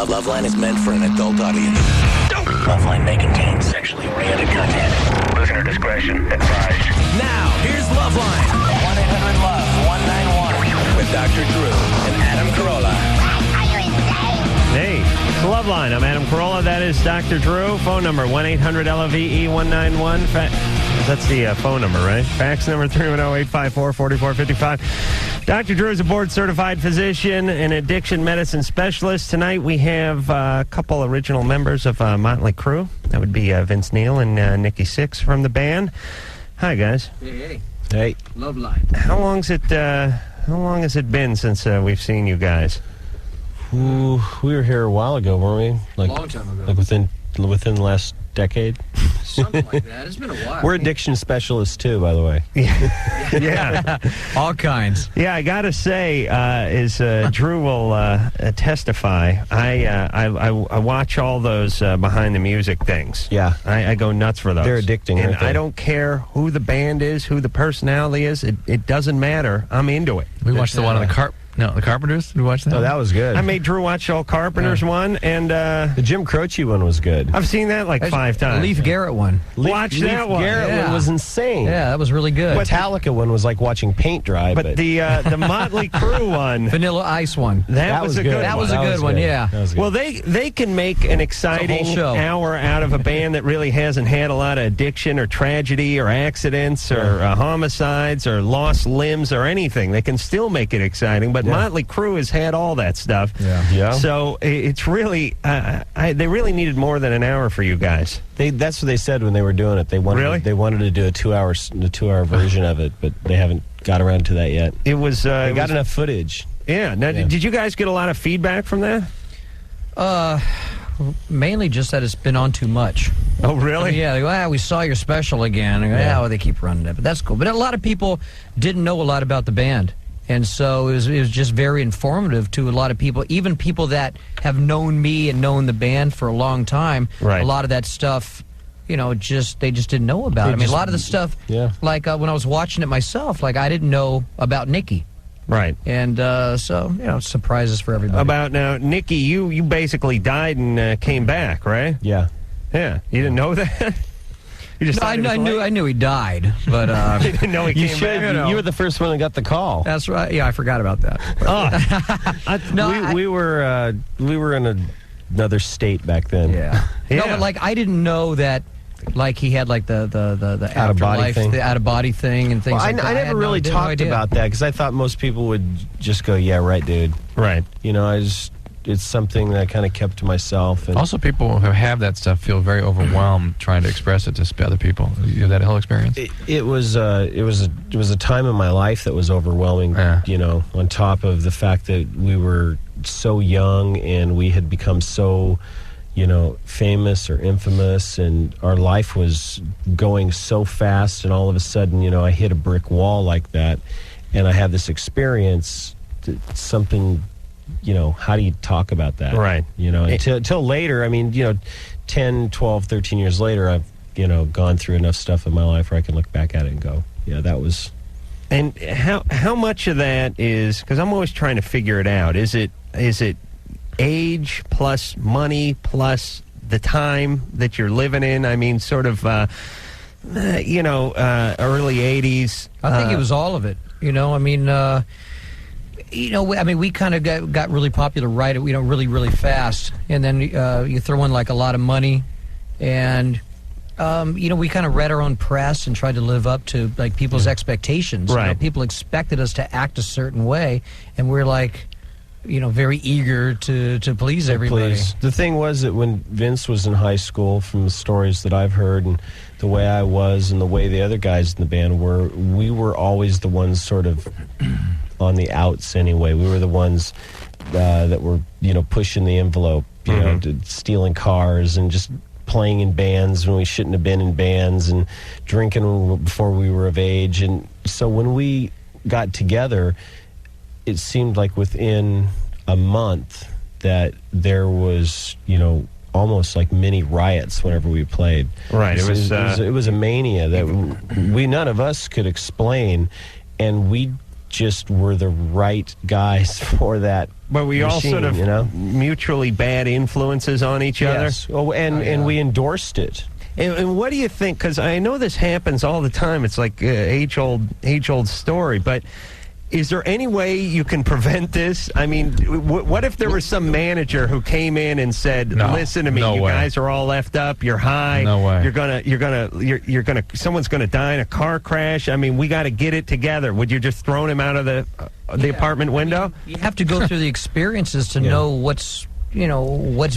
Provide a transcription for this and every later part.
Loveline is meant for an adult audience. Loveline may contain sexually oriented content. Listener discretion advised. Now, here's Loveline. 1-800-LOVE-191 with Dr. Drew and Adam Carolla. Hey, it's Loveline. I'm Adam Carolla. That is Dr. Drew. Phone number 1-800-LOVE-191. That's the phone number, right? Fax number 310-854-4455. Dr. Drew is a board-certified physician and addiction medicine specialist. Tonight we have a couple original members of Mötley Crüe. That would be Vince Neil and Nikki Sixx from the band. Hi, guys. Hey. Hey. Loveline. How long has it been since we've seen you guys? Ooh, we were here a while ago, weren't we? A long time ago. Like within the last decade. Something like that. It's been a while. We're addiction specialists too, by the way. Yeah. All kinds. Yeah, I gotta say, as Drew will testify, I watch all those behind the music things. Yeah. I go nuts for those. They're addicting, and aren't they? I don't care who the band is, who the personality is. It doesn't matter. I'm into it. We watched the one on the Carpenters. Did we watch that? Oh, that was good. I made Drew watch all Carpenters one, and The Jim Croce one was good. I've seen that like 5 times. Leif Garrett one. Watch that one. Garrett Yeah. one was insane. Yeah, that was really good. Metallica one was like watching paint dry. But the Mötley Crüe one, Vanilla Ice one. that was a good That one. was a good one, yeah. That was good. Well, they can make an exciting show. hour out of a band that really hasn't had a lot of addiction or tragedy or accidents or homicides or lost limbs or anything. They can still make it exciting, but Mötley Crüe has had all that stuff. Yeah. So it's really, they really needed more than an hour for you guys. That's what they said when they were doing it. They wanted to do a 2-hour version of it, but they haven't got around to that yet. It was They got enough footage. Yeah. Now, did you guys get a lot of feedback from that? Mainly just that it's been on too much. Oh, really? Yeah, they go, we saw your special again. And go, well, they keep running it, but that's cool. But a lot of people didn't know a lot about the band. And so it was just very informative to a lot of people, even people that have known me and known the band for a long time. Right. A lot of that stuff, they just didn't know about it. I mean, a lot of the stuff, like when I was watching it myself, like I didn't know about Nikki. Right. And so, surprises for everybody. About now, Nikki, you basically died and came back, right? Yeah. Yeah. You didn't know that? You just I knew he died, but you didn't know he came back. You were the first one that got the call. That's right. Yeah, I forgot about that. We were in another state back then. Yeah. No, but like I didn't know that. Like he had like the Out-of-body thing. the out-of-body thing and things Well, like that. I never really talked about that because I thought most people would just go, "Yeah, right, dude." Right. It's something that I kind of kept to myself. And Also, people who have that stuff feel very overwhelmed trying to express it to other people. You have that whole experience? It was a time in my life that was overwhelming. Yeah. On top of the fact that we were so young and we had become so, famous or infamous, and our life was going so fast, and all of a sudden, I hit a brick wall like that, and I had this experience, something. How do you talk about that? Right. Until later, 10, 12, 13 years later, I've, gone through enough stuff in my life where I can look back at it and go, yeah, that was... And how much of that is, because I'm always trying to figure it out, is it age plus money plus the time that you're living in? I mean, sort of, early 80s. I think it was all of it. We kind of got really popular really, really fast. And then you throw in like a lot of money. And, we kind of read our own press and tried to live up to like people's expectations. Right. People expected us to act a certain way. And we're like, very eager to please everybody. The thing was that when Vince was in high school, from the stories that I've heard and the way I was and the way the other guys in the band were, we were always the ones sort of on the outs anyway. We were the ones that were, pushing the envelope, stealing cars and just playing in bands when we shouldn't have been in bands and drinking before we were of age. And so when we got together, it seemed like within a month that there was, almost like mini riots whenever we played. Right. It was a mania that none of us could explain, and we just were the right guys for that. But we all machine, sort of you know? mutually bad influences on each other. Yes. Oh, and we endorsed it. And what do you think? Because I know this happens all the time. It's like age-old story. But is there any way you can prevent this? I mean, what if there was some manager who came in and said, "Listen to me, you guys are all effed up. You're high. No way. You're gonna. Someone's gonna die in a car crash. I mean, we got to get it together." Would you just throw him out of the apartment window? You have to go through the experiences to know what's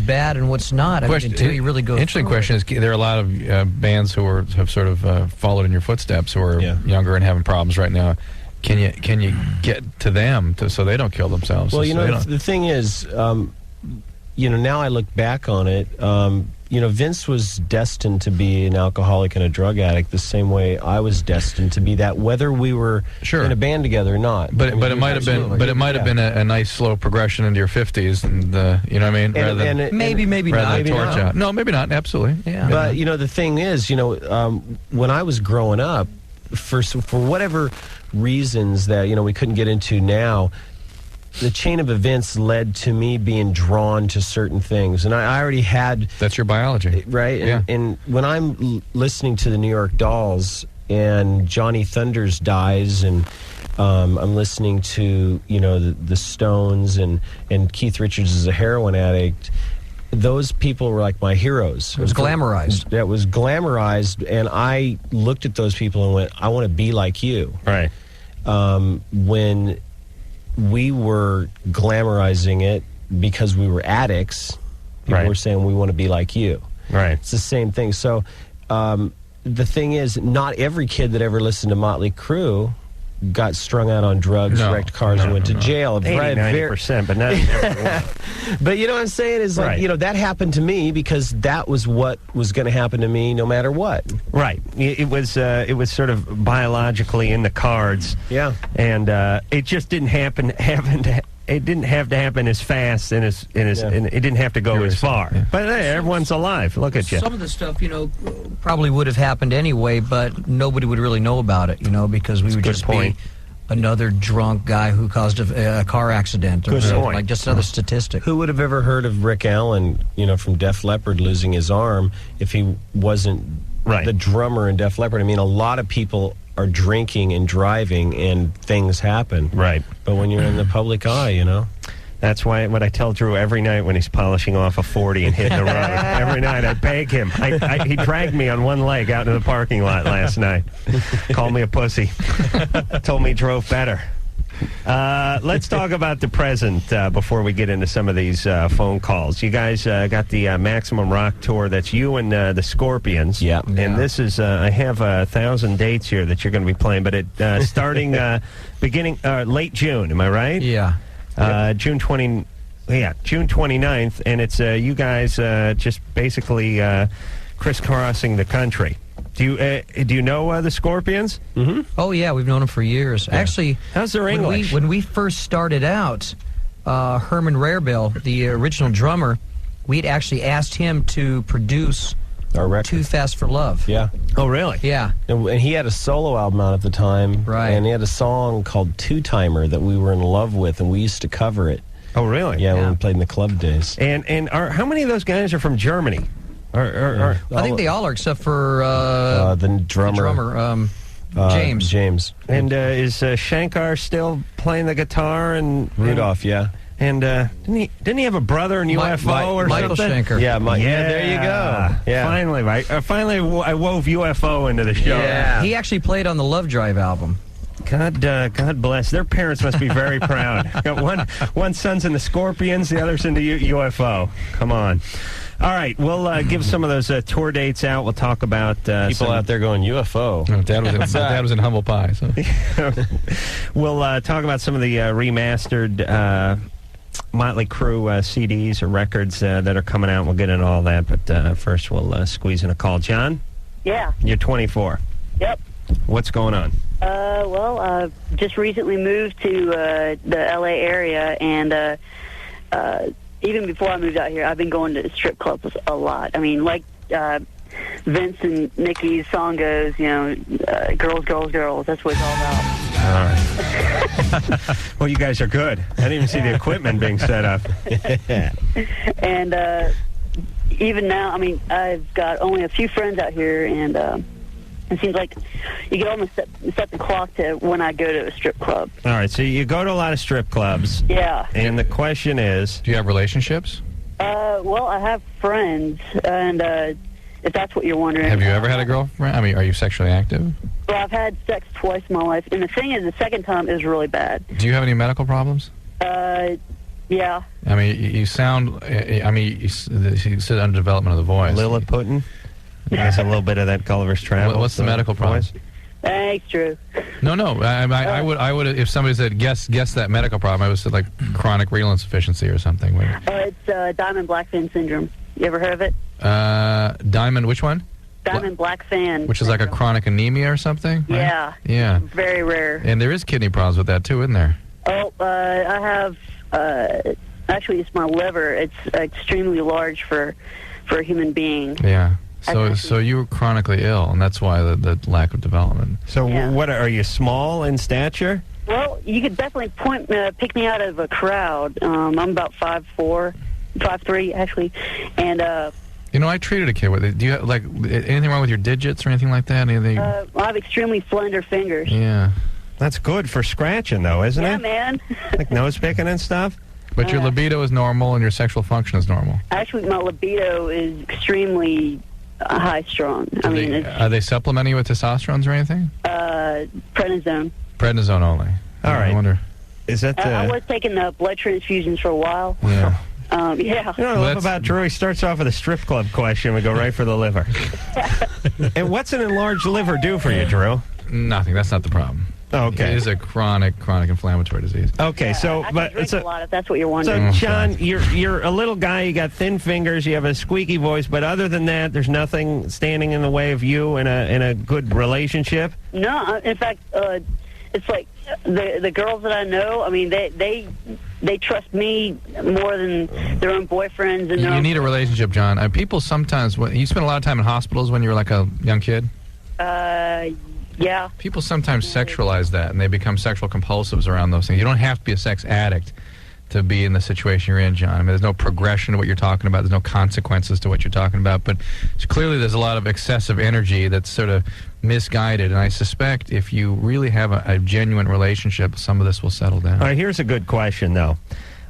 bad and what's not. I mean, until you really go. Interesting through question is: there are a lot of bands who have sort of followed in your footsteps, who are younger and having problems right now. Can you get to them so they don't kill themselves? Well, the thing is, now I look back on it. Vince was destined to be an alcoholic and a drug addict the same way I was destined to be that, whether we were in a band together or not. But it might have been. But it might have been a nice slow progression into your 50s, and you know what I mean. Maybe rather not. Than torch out. No, maybe not. Absolutely. Yeah. But the thing is, when I was growing up, for whatever reasons that we couldn't get into now, the chain of events led to me being drawn to certain things, and I already had. That's your biology, right? Yeah. And when I'm listening to the New York Dolls and Johnny Thunders dies, and I'm listening to the Stones and Keith Richards is a heroin addict. Those people were like my heroes. It was glamorized. That was glamorized, and I looked at those people and went, "I want to be like you." Right. When we were glamorizing it because we were addicts, people were saying, "We want to be like you." Right. It's the same thing. So the thing is, not every kid that ever listened to Mötley Crüe got strung out on drugs, wrecked cars, and went to jail. 80-90%, but not everyone. But you know what I'm saying is, like, that happened to me because that was what was going to happen to me no matter what. Right. It was sort of biologically in the cards. Yeah. And it just didn't it didn't have to happen as fast and and it didn't have to go as far. Yeah. But hey, everyone's alive. Look at you. Some of the stuff, probably would have happened anyway, but nobody would really know about it, because we would just be another drunk guy who caused a car accident or something, like just another statistic. Who would have ever heard of Rick Allen, from Def Leppard losing his arm if he wasn't the drummer in Def Leppard? I mean, a lot of people are drinking and driving and things happen. Right. But when you're in the public eye, That's why what I tell Drew every night when he's polishing off a 40 and hitting the road. Every night I beg him. He dragged me on one leg out in the parking lot last night. Called me a pussy. Told me he drove better. Let's talk about the present before we get into some of these phone calls. You guys got the Maximum Rock Tour. That's you and the Scorpions. Yeah. And this is, I have 1,000 dates here that you're going to be playing, but it starting beginning late June. Am I right? Yeah. June 29th, and it's you guys just basically crisscrossing the country. Do you know the Scorpions? Mm-hmm. Oh yeah, we've known them for years. Yeah. Actually, how's their English? When we first started out, Herman Rarebell, the original drummer, we'd actually asked him to produce our record, Too Fast for Love. Yeah. Oh really? Yeah. And he had a solo album out at the time, right? And he had a song called Two Timer that we were in love with, and we used to cover it. Oh really? Yeah, when we played in the club days. And how many of those guys are from Germany? I think they all are, except for the drummer. James. James. And is Shankar still playing the guitar? And Rudolph, yeah. And didn't he have a brother in UFO or Michael something? Shankar. Yeah, there you go. Yeah. Finally, I wove UFO into the show. Yeah. He actually played on the Love Drive album. God bless. Their parents must be very proud. Got one son's in the Scorpions, the other's in the UFO. Come on. All right, we'll give some of those tour dates out. We'll talk about people out there going UFO. Dad was in Humble Pie. So. We'll talk about some of the remastered Mötley Crüe CDs or records that are coming out. We'll get into all that, but first we'll squeeze in a call. John? Yeah. You're 24. Yep. What's going on? Just recently moved to the L.A. area, and even before I moved out here, I've been going to strip clubs a lot. I mean, like Vince and Nikki's song goes, girls, girls, girls. That's what it's all about. right. Well, you guys are good. I didn't even see the equipment being set up. And even now, I mean, I've got only a few friends out here, and it seems like you can almost set the clock to when I go to a strip club. All right, so you go to a lot of strip clubs. Yeah. And the question is... Do you have relationships? Well, I have friends, and if that's what you're wondering. Have you ever had a girlfriend? I mean, are you sexually active? Well, I've had sex twice in my life, and the thing is, the second time is really bad. Do you have any medical problems? Yeah. I mean, you sound... I mean, you said underdevelopment of the voice. Lilliputian? There's a little bit of that Gulliver's Travel. What's the medical problem? Thanks, Drew. No. I would. If somebody said guess that medical problem, I would say like chronic renal insufficiency or something. It's Diamond Black Fan syndrome. You ever heard of it? Diamond. Which one? Diamond Black Fan. Which is like a chronic anemia or something. Right? Yeah. Yeah. Very rare. And there is kidney problems with that too, isn't there? Oh, I have. Actually, it's my liver. It's extremely large for a human being. Yeah. So you were chronically ill, and that's why the lack of development. So what are you, small in stature? Well, you could definitely pick me out of a crowd. I'm about 5'4", 5'3", actually, and you know, I treated a kid with it. Do you have, like, anything wrong with your digits or anything like that? Anything? I have extremely slender fingers. Yeah. That's good for scratching, though, isn't it? Yeah, man. Like nose picking and stuff? But your libido is normal and your sexual function is normal. Actually, my libido is extremely high-strung. Are they supplementing you with testosterone or anything? Prednisone. Prednisone only. All right. I wonder. Is that I was taking blood transfusions for a while. Yeah. Yeah. You know what I love about Drew? He starts off with a strip club question. We go right for the liver. And what's an enlarged liver do for you, Drew? Nothing. That's not the problem. Oh, okay. It is a chronic inflammatory disease. Okay, Yeah, so I but drink so, a lot, if that's what you're wondering. So, Sean, you're a little guy. You got thin fingers. You have a squeaky voice. But other than that, there's nothing standing in the way of you in a good relationship. No, in fact, it's like the girls that I know. I mean, they trust me more than their own boyfriends. And you need a relationship, John. People sometimes you spend a lot of time in hospitals when you were like a young kid. Yeah. People sometimes sexualize that, and they become sexual compulsives around those things. You don't have to be a sex addict to be in the situation you're in, John. I mean, there's no progression to what you're talking about. There's no consequences to what you're talking about. But clearly there's a lot of excessive energy that's sort of misguided. And I suspect if you really have a genuine relationship, some of this will settle down. All right, here's a good question, though.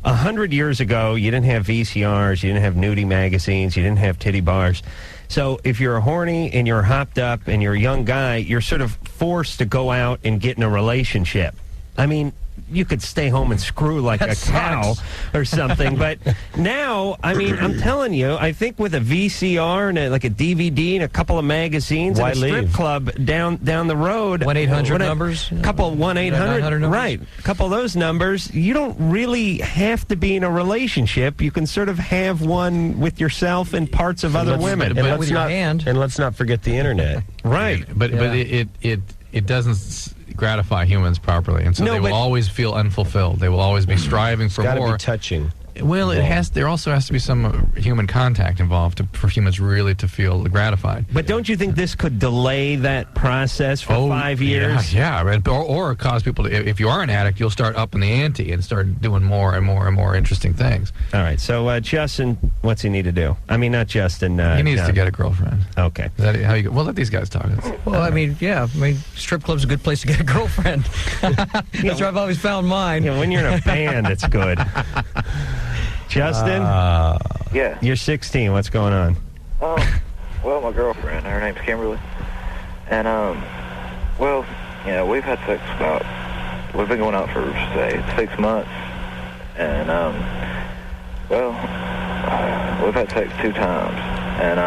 100 years ago, you didn't have VCRs, you didn't have nudie magazines, you didn't have titty bars. So if you're horny and you're hopped up and you're a young guy, you're sort of forced to go out and get in a relationship. I mean, you could stay home and screw like a cow or something. But now, I mean, I'm telling you, I think with a VCR and like a DVD and a couple of magazines and a strip club down the road. 1-800 numbers? A couple of 1-800 numbers? Right. A couple of those numbers. You don't really have to be in a relationship. You can sort of have one with yourself and parts of other women. But with your hand. And let's not forget the internet. Right. But it doesn't gratify humans properly, and so they will always feel unfulfilled. They will always be striving for more. It's got to be touching. Well, there also has to be some human contact involved for humans really to feel gratified. But don't you think this could delay that process for 5 years? Yeah, right. Or cause people to, if you are an addict, you'll start upping the ante and start doing more and more and more interesting things. All right, so Justin, what's he need to do? I mean, not Justin. He needs to get a girlfriend. Okay. Is that how you go? We'll let these guys talk. Well, I mean, strip club's a good place to get a girlfriend. That's where I've always found mine. Yeah, when you're in a band, it's good. Justin? Yeah. You're 16. What's going on? Well, my girlfriend, her name's Kimberly. And, we've had sex we've been going out for, say, 6 months. And, we've had sex 2 times. And,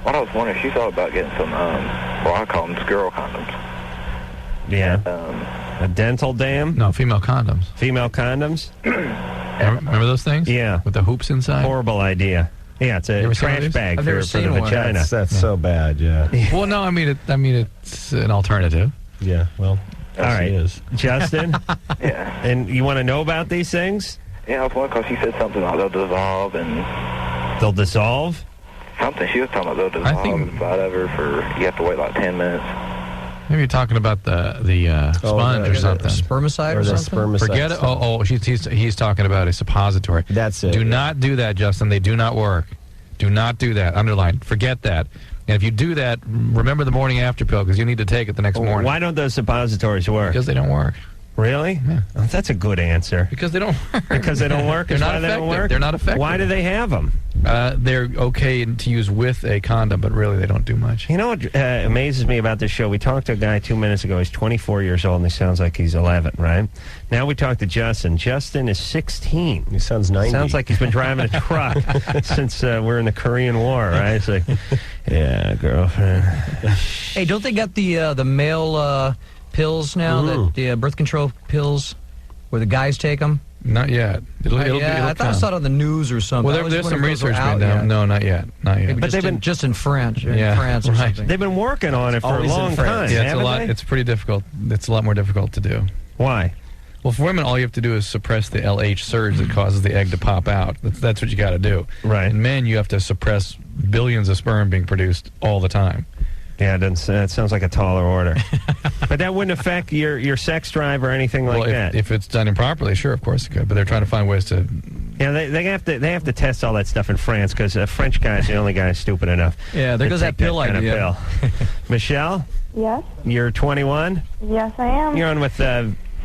what I was wondering, she thought about getting some, I call them girl condoms. Yeah. A dental dam? No, female condoms. Female condoms? Remember those things? Yeah. With the hoops inside? Horrible idea. Yeah, it's a trash bag for the vagina. That's so bad, yeah. Well, no, I mean it's an alternative. Yeah, well, all right. Is. Justin? Yeah. And you want to know about these things? Yeah, I was wondering because she said something like they'll dissolve and... They'll dissolve? Something. She was talking about they'll dissolve inside of her you have to wait like 10 minutes. Maybe you're talking about the sponge or something. Spermicide or something? Spermicide. Forget it. He's talking about a suppository. That's it. Do not do that, Justin. They do not work. Do not do that. Underline. Forget that. And if you do that, remember the morning after pill because you need to take it the next morning. Why don't those suppositories work? Because they don't work. Really? Yeah. Oh, that's a good answer. Because they don't work. Because they don't work? They're not why effective. They don't work? They're not effective. Why do they have them? They're okay to use with a condom, but really they don't do much. You know what amazes me about this show? We talked to a guy 2 minutes ago. He's 24 years old, and he sounds like he's 11, right? Now we talked to Justin. Justin is 16. He sounds 90. Sounds like he's been driving a truck since we're in the Korean War, right? It's like, yeah, girlfriend. Hey, don't they got the male pills now, the birth control pills, where the guys take them? Not yet. It'll I thought I saw it on the news or something. Well, there's some research being done. No, not yet. Not yet. But they've been just in France. In France or right. something. They've been working on it for Always a long in France. time. Yeah, it's a haven't lot. they? It's pretty difficult. It's a lot more difficult to do. Why? Well, for women, all you have to do is suppress the LH surge that causes the egg to pop out. That's what you got to do. Right. In men, you have to suppress billions of sperm being produced all the time. Yeah, that sounds like a taller order. But that wouldn't affect your sex drive or anything like that. If it's done improperly, sure, of course it could. But they're trying to find ways to. Yeah, they have to test all that stuff in France because a French guy's the only guy stupid enough. Yeah, there to goes take that pill kind of idea. pill. Michelle, Yes, you're 21. yes, I am. You're on with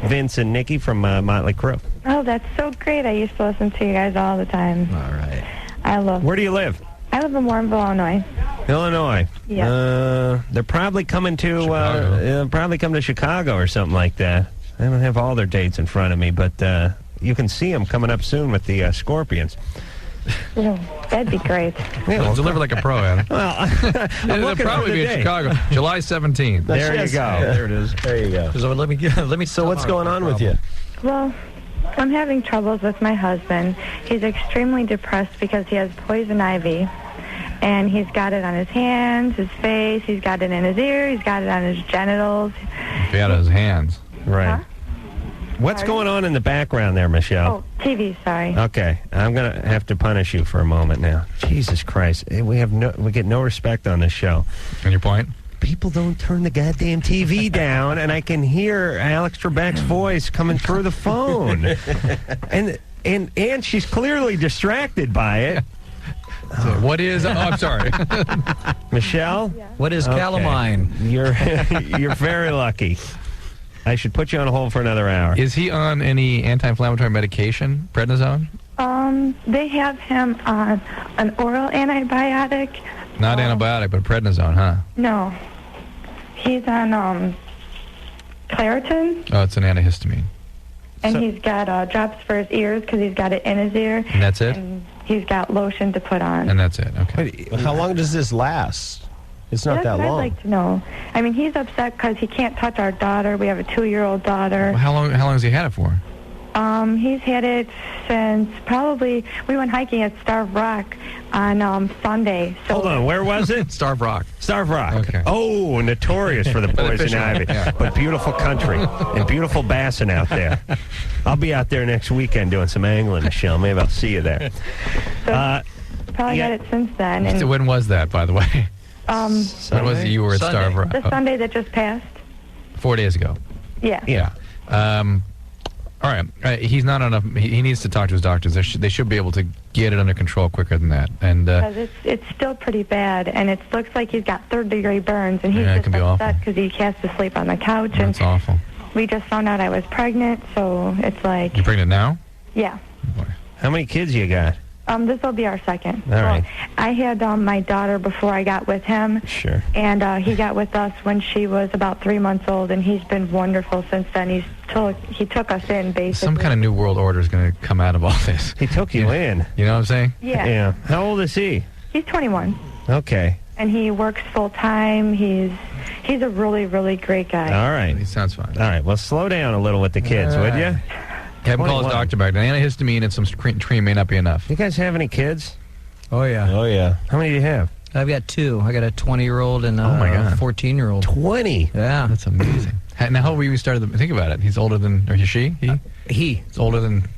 Vince and Nikki from Mötley Crüe. Oh, that's so great. I used to listen to you guys all the time. All right. I love. Where do you live? I live in Warrenville, Illinois. Illinois. Yeah. They're probably coming to Chicago. they'll probably come to Chicago or something like that. I don't have all their dates in front of me, but you can see them coming up soon with the Scorpions. Yeah, that'd be great. They'll deliver like a pro, Adam. Well, I'm It'll looking probably for the be in date. Chicago, July 17th. There you go. There it is. There you go. So let me. So what's going on with you? Well, I'm having troubles with my husband. He's extremely depressed because he has poison ivy. And he's got it on his hands, his face, he's got it in his ear, he's got it on his genitals. If he had his hands. Right. Huh? What's going on in the background there, Michelle? Oh, TV, sorry. Okay, I'm gonna have to punish you for a moment now. Jesus Christ, we get no respect on this show. And your point? People don't turn the goddamn TV down, and I can hear Alex Trebek's voice coming through the phone, and she's clearly distracted by it. What is? Oh, I'm sorry. Michelle, What is Okay. calamine? You're very lucky. I should put you on hold for another hour. Is he on any anti-inflammatory medication, prednisone? They have him on an oral antibiotic. Not antibiotic, but prednisone, huh? No. He's on Claritin, Oh, it's an antihistamine. and So- he's got drops for his ears because he's got it in his ear. And that's it? And he's got lotion to put on. And that's it, okay. But how long does this last? It's not That's that what long. I'd like to know. I mean, he's upset because he can't touch our daughter. We have a 2-year-old daughter. Well, how long has he had it for? He's had it since probably we went hiking at Starved Rock on Sunday. So Hold on, where was it? Starved Rock. Starved Rock. Okay. Oh, notorious for the poison fishing. ivy. Yeah. But beautiful country and beautiful bassin out there. I'll be out there next weekend doing some angling, Michelle. Maybe I'll see you there. probably yeah. got it since then. And So when was that, by the way? When was it you were at Sunday. Starved Rock? the Sunday that just passed. 4 days ago. Yeah. Yeah. All right. He's not enough. He needs to talk to his doctors. They should be able to get it under control quicker than that. And Because it's still pretty bad, and it looks like he's got third-degree burns, and he's Yeah, it just can be upset awful. because he has to sleep on the couch. And that's awful. we just found out I was pregnant, so it's like, You pregnant now? yeah. Boy. How many kids you got? This will be our second. All right. I had my daughter before I got with him. Sure. And he got with us when she was about 3 months old, and he's been wonderful since then. He took us in, basically. Some kind of new world order is going to come out of all this. He took you in. You know what I'm saying? Yeah. Yeah. How old is he? He's 21, Okay. and he works full-time. He's a really, really great guy. All right. He sounds fine. All right. Well, slow down a little with the kids, would you? Have him call 21. his doctor back. An antihistamine and some cream may not be enough. You guys have any kids? Oh yeah. Oh, yeah. How many do you have? I've got 2. I got a 20-year-old and Oh, my a God. 14-year-old. 20. Yeah. That's amazing. Now, how old were you when you started? Think about it. He's older than, or she? He? He. He's older than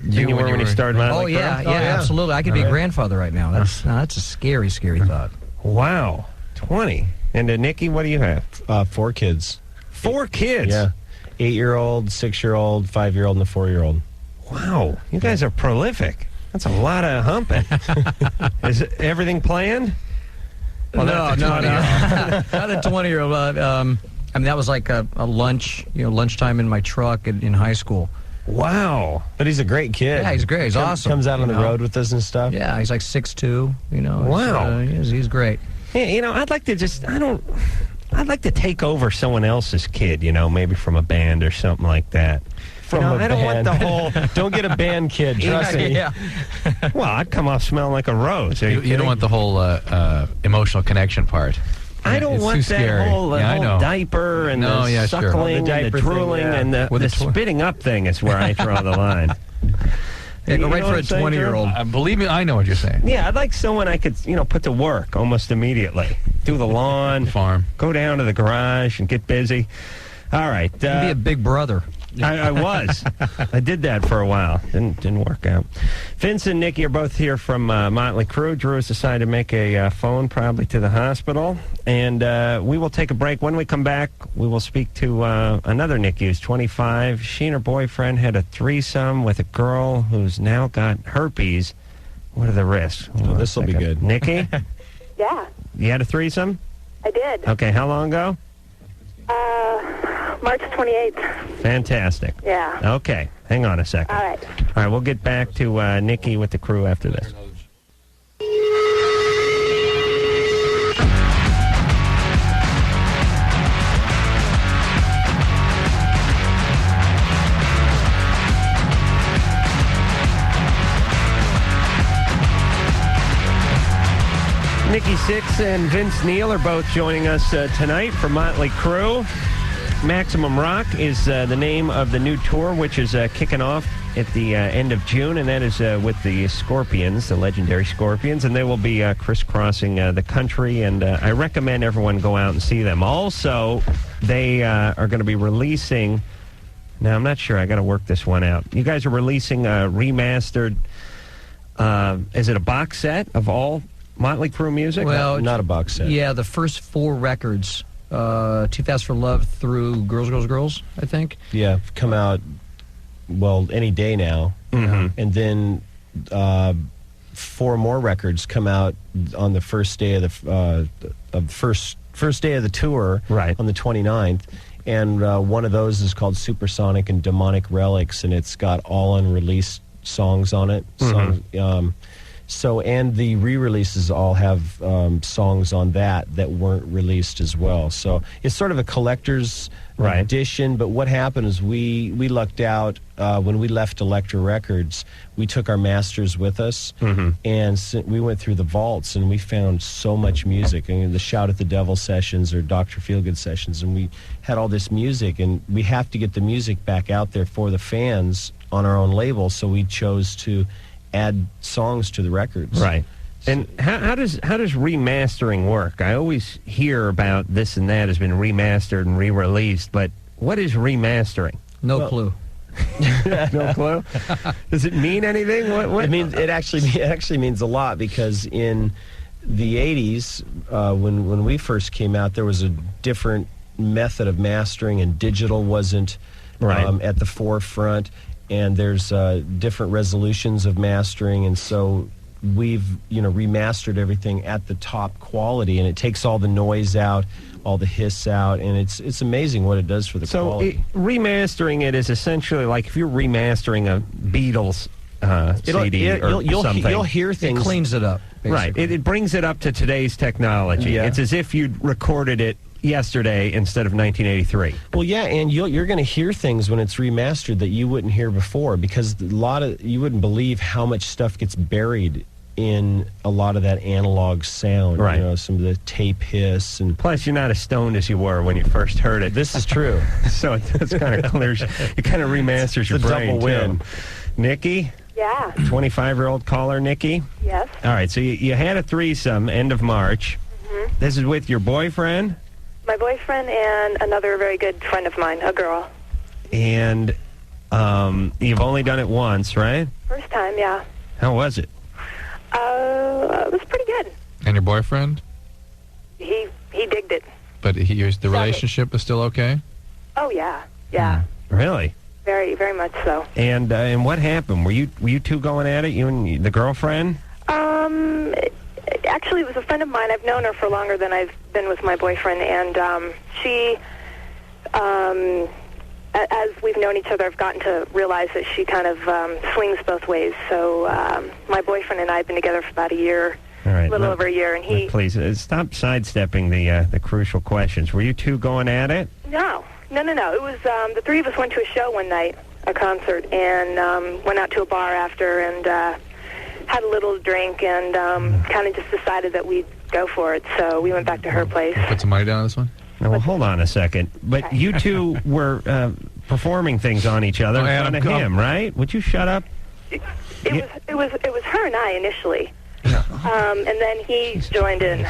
You were when you started Mötley Oh Crüe? yeah, Oh, yeah. absolutely. I could be a All right. grandfather right now. That's a scary, scary thought. Wow. 20. And Nikki, what do you have? 4 kids. 4 kids? Yeah. 8-year-old, 6-year-old, 5-year-old, and a 4-year-old. Wow. You guys are prolific. That's a lot of humping. Is everything planned? Well, no. Not a 20-year-old. I mean, that was like a lunch, lunchtime in my truck in high school. Wow. But he's a great kid. Yeah, he's great. He's awesome. Comes out on the road with us and stuff. Yeah, he's like 6'2", Wow. He's great. Yeah, I'd like to I'd like to take over someone else's kid, maybe from a band or something like that. I don't want the whole... Don't get a band kid, trust me. Yeah. Well, I'd come off smelling like a rose. You don't want the whole emotional connection part. I don't want that whole diaper and the suckling and the drooling and the spitting up thing is where I draw the line. Yeah, go right for a 20-year-old. Believe me, I know what you're saying. Yeah, I'd like someone I could, put to work almost immediately. Do the lawn, farm, go down to the garage and get busy. All right. Be a big brother. I was. I did that for a while. Didn't work out. Vince and Nikki are both here from Mötley Crüe. Drew has decided to make a phone probably to the hospital. And we will take a break. When we come back, we will speak to another Nikki who's 25. She and her boyfriend had a threesome with a girl who's now got herpes. What are the risks? This will be good. Nikki? Yeah. You had a threesome? I did. Okay, how long ago? March 28th. Fantastic. Yeah. Okay, hang on a second. All right. All right, we'll get back to Nikki with the crew after this. Nikki Sixx and Vince Neil are both joining us tonight for Mötley Crüe. Maximum Rock is the name of the new tour, which is kicking off at the end of June, and that is with the Scorpions, the legendary Scorpions, and they will be crisscrossing the country, and I recommend everyone go out and see them. Also, they are going to be releasing, now I'm not sure, I got to work this one out. You guys are releasing a remastered, is it a box set of all Mötley Crüe music? Well, not a box set. Yeah, the first 4 records, Too Fast for Love through Girls, Girls, Girls, I think. Yeah, come out, any day now. Mm-hmm. And then 4 more records come out on the first day of the first day of the tour, right, on the 29th. And one of those is called Supersonic and Demonic Relics, and it's got all unreleased songs on it. Mm-hmm. And the re-releases all have songs on that weren't released as well. So it's sort of a collector's edition. But what happened is we lucked out when we left Elektra Records. We took our masters with us, and we went through the vaults, and we found so much music. I mean, the Shout at the Devil sessions or Dr. Feelgood sessions, and we had all this music, and we have to get the music back out there for the fans on our own label. So we chose to add songs to the records. Right. And how does remastering work? I always hear about this and that has been remastered and re-released, but what is remastering? No clue. No clue? Does it mean anything? What? It means it actually means a lot, because in the 80s, when we first came out, there was a different method of mastering, and digital wasn't at the forefront. And there's different resolutions of mastering, and so we've remastered everything at the top quality, and it takes all the noise out, all the hiss out, and it's amazing what it does for the quality. So remastering it is essentially like if you're remastering a Beatles CD or something. You'll hear things. It cleans it up, basically. Right. It brings it up to today's technology. Yeah. It's as if you'd recorded it yesterday instead of 1983. Well, yeah, and you're going to hear things when it's remastered that you wouldn't hear before, because you wouldn't believe how much stuff gets buried in a lot of that analog sound. Right. Some of the tape hiss, and plus you're not as stoned as you were when you first heard it. This is true. So it's kind of clears. It kind of remasters your brain. Double win. Too. Nikki. Yeah. 25-year-old caller, Nikki. Yes. All right. So you had a threesome end of March. Mm-hmm. This is with your boyfriend. My boyfriend and another very good friend of mine, a girl. And you've only done it once, right? First time, yeah. How was it? It was pretty good. And your boyfriend? He he digged it. But the relationship is still okay? Oh, yeah. Yeah. Really? Very, very much so. And what happened? Were you two going at it? You and the girlfriend? Actually, it was a friend of mine. I've known her for longer than I've been with my boyfriend, and she, as we've known each other, I've gotten to realize that she kind of swings both ways. So my boyfriend and I have been together for about a year, All right, a little over a year, and he... Please, stop sidestepping the crucial questions. Were you two going at it? No. It was the three of us went to a show one night, a concert, and went out to a bar after and had a little drink and kind of just decided that we'd go for it. So we went back to her place. Put some money down on this one? No, well, hold on a second. But you two were performing things on each other in front of him, right? Would you shut up? It was her and I initially, and then he joined in.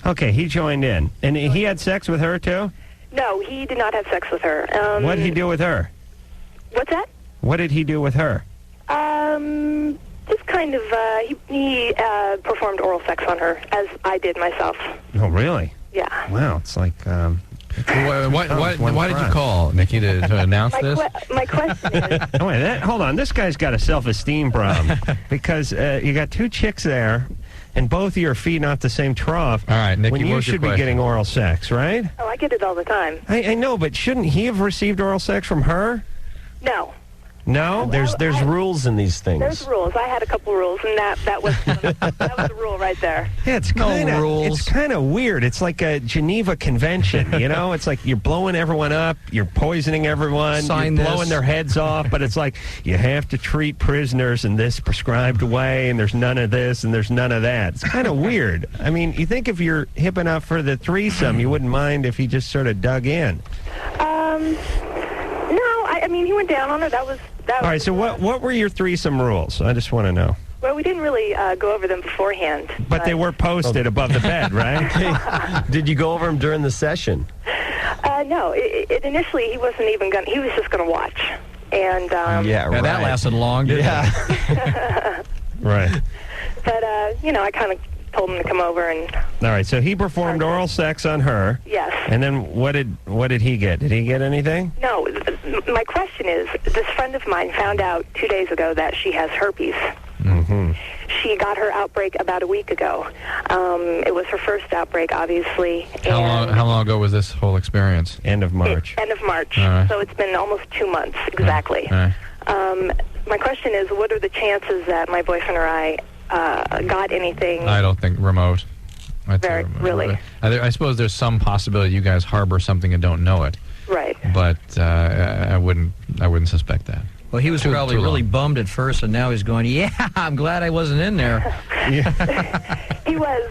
Okay, he joined in, and he had sex with her too. No, he did not have sex with her. What did he do with her? What's that? What did he do with her? Just kind of, he performed oral sex on her, as I did myself. Oh, really? Yeah. Wow, it's like... Why did you call, Nikki, to announce this? My question is... Hold on, this guy's got a self-esteem problem, because you got two chicks there, and both of you are feeding off the same trough. All right, Nikki, when you should be getting oral sex, right? Oh, I get it all the time. I know, but shouldn't he have received oral sex from her? No. No? There's rules in these things. There's rules. I had a couple rules, and that was that was the rule right there. Yeah, it's kind of weird. It's like a Geneva Convention, you know? It's like you're blowing everyone up, you're poisoning everyone, you're blowing their heads off, but it's like you have to treat prisoners in this prescribed way, and there's none of this, and there's none of that. It's kind of weird. I mean, you think if you're hip enough for the threesome, you wouldn't mind if he just sort of dug in. No, I mean, he went down on her. That was... All right, so what were your threesome rules? I just want to know. Well, we didn't really go over them beforehand. But they were posted above the bed, right? Did you go over them during the session? No. Initially, he wasn't even going to... He was just going to watch. And... Yeah, that lasted long, didn't it? Right. But, I kind of told him to come over and... All right, so he performed oral sex on her. Yes. And then what did he get? Did he get anything? No. My question is, this friend of mine found out 2 days ago that she has herpes. Mm-hmm. She got her outbreak about a week ago. It was her first outbreak, obviously. How long ago was this whole experience? End of March. End of March. Right. So it's been almost 2 months, exactly. Right. My question is, what are the chances that my boyfriend or I got anything? I don't think remote. Really? I suppose there's some possibility you guys harbor something and don't know it. Right. But I wouldn't suspect that. Well, he was probably really bummed at first, and now he's going, yeah, I'm glad I wasn't in there. He was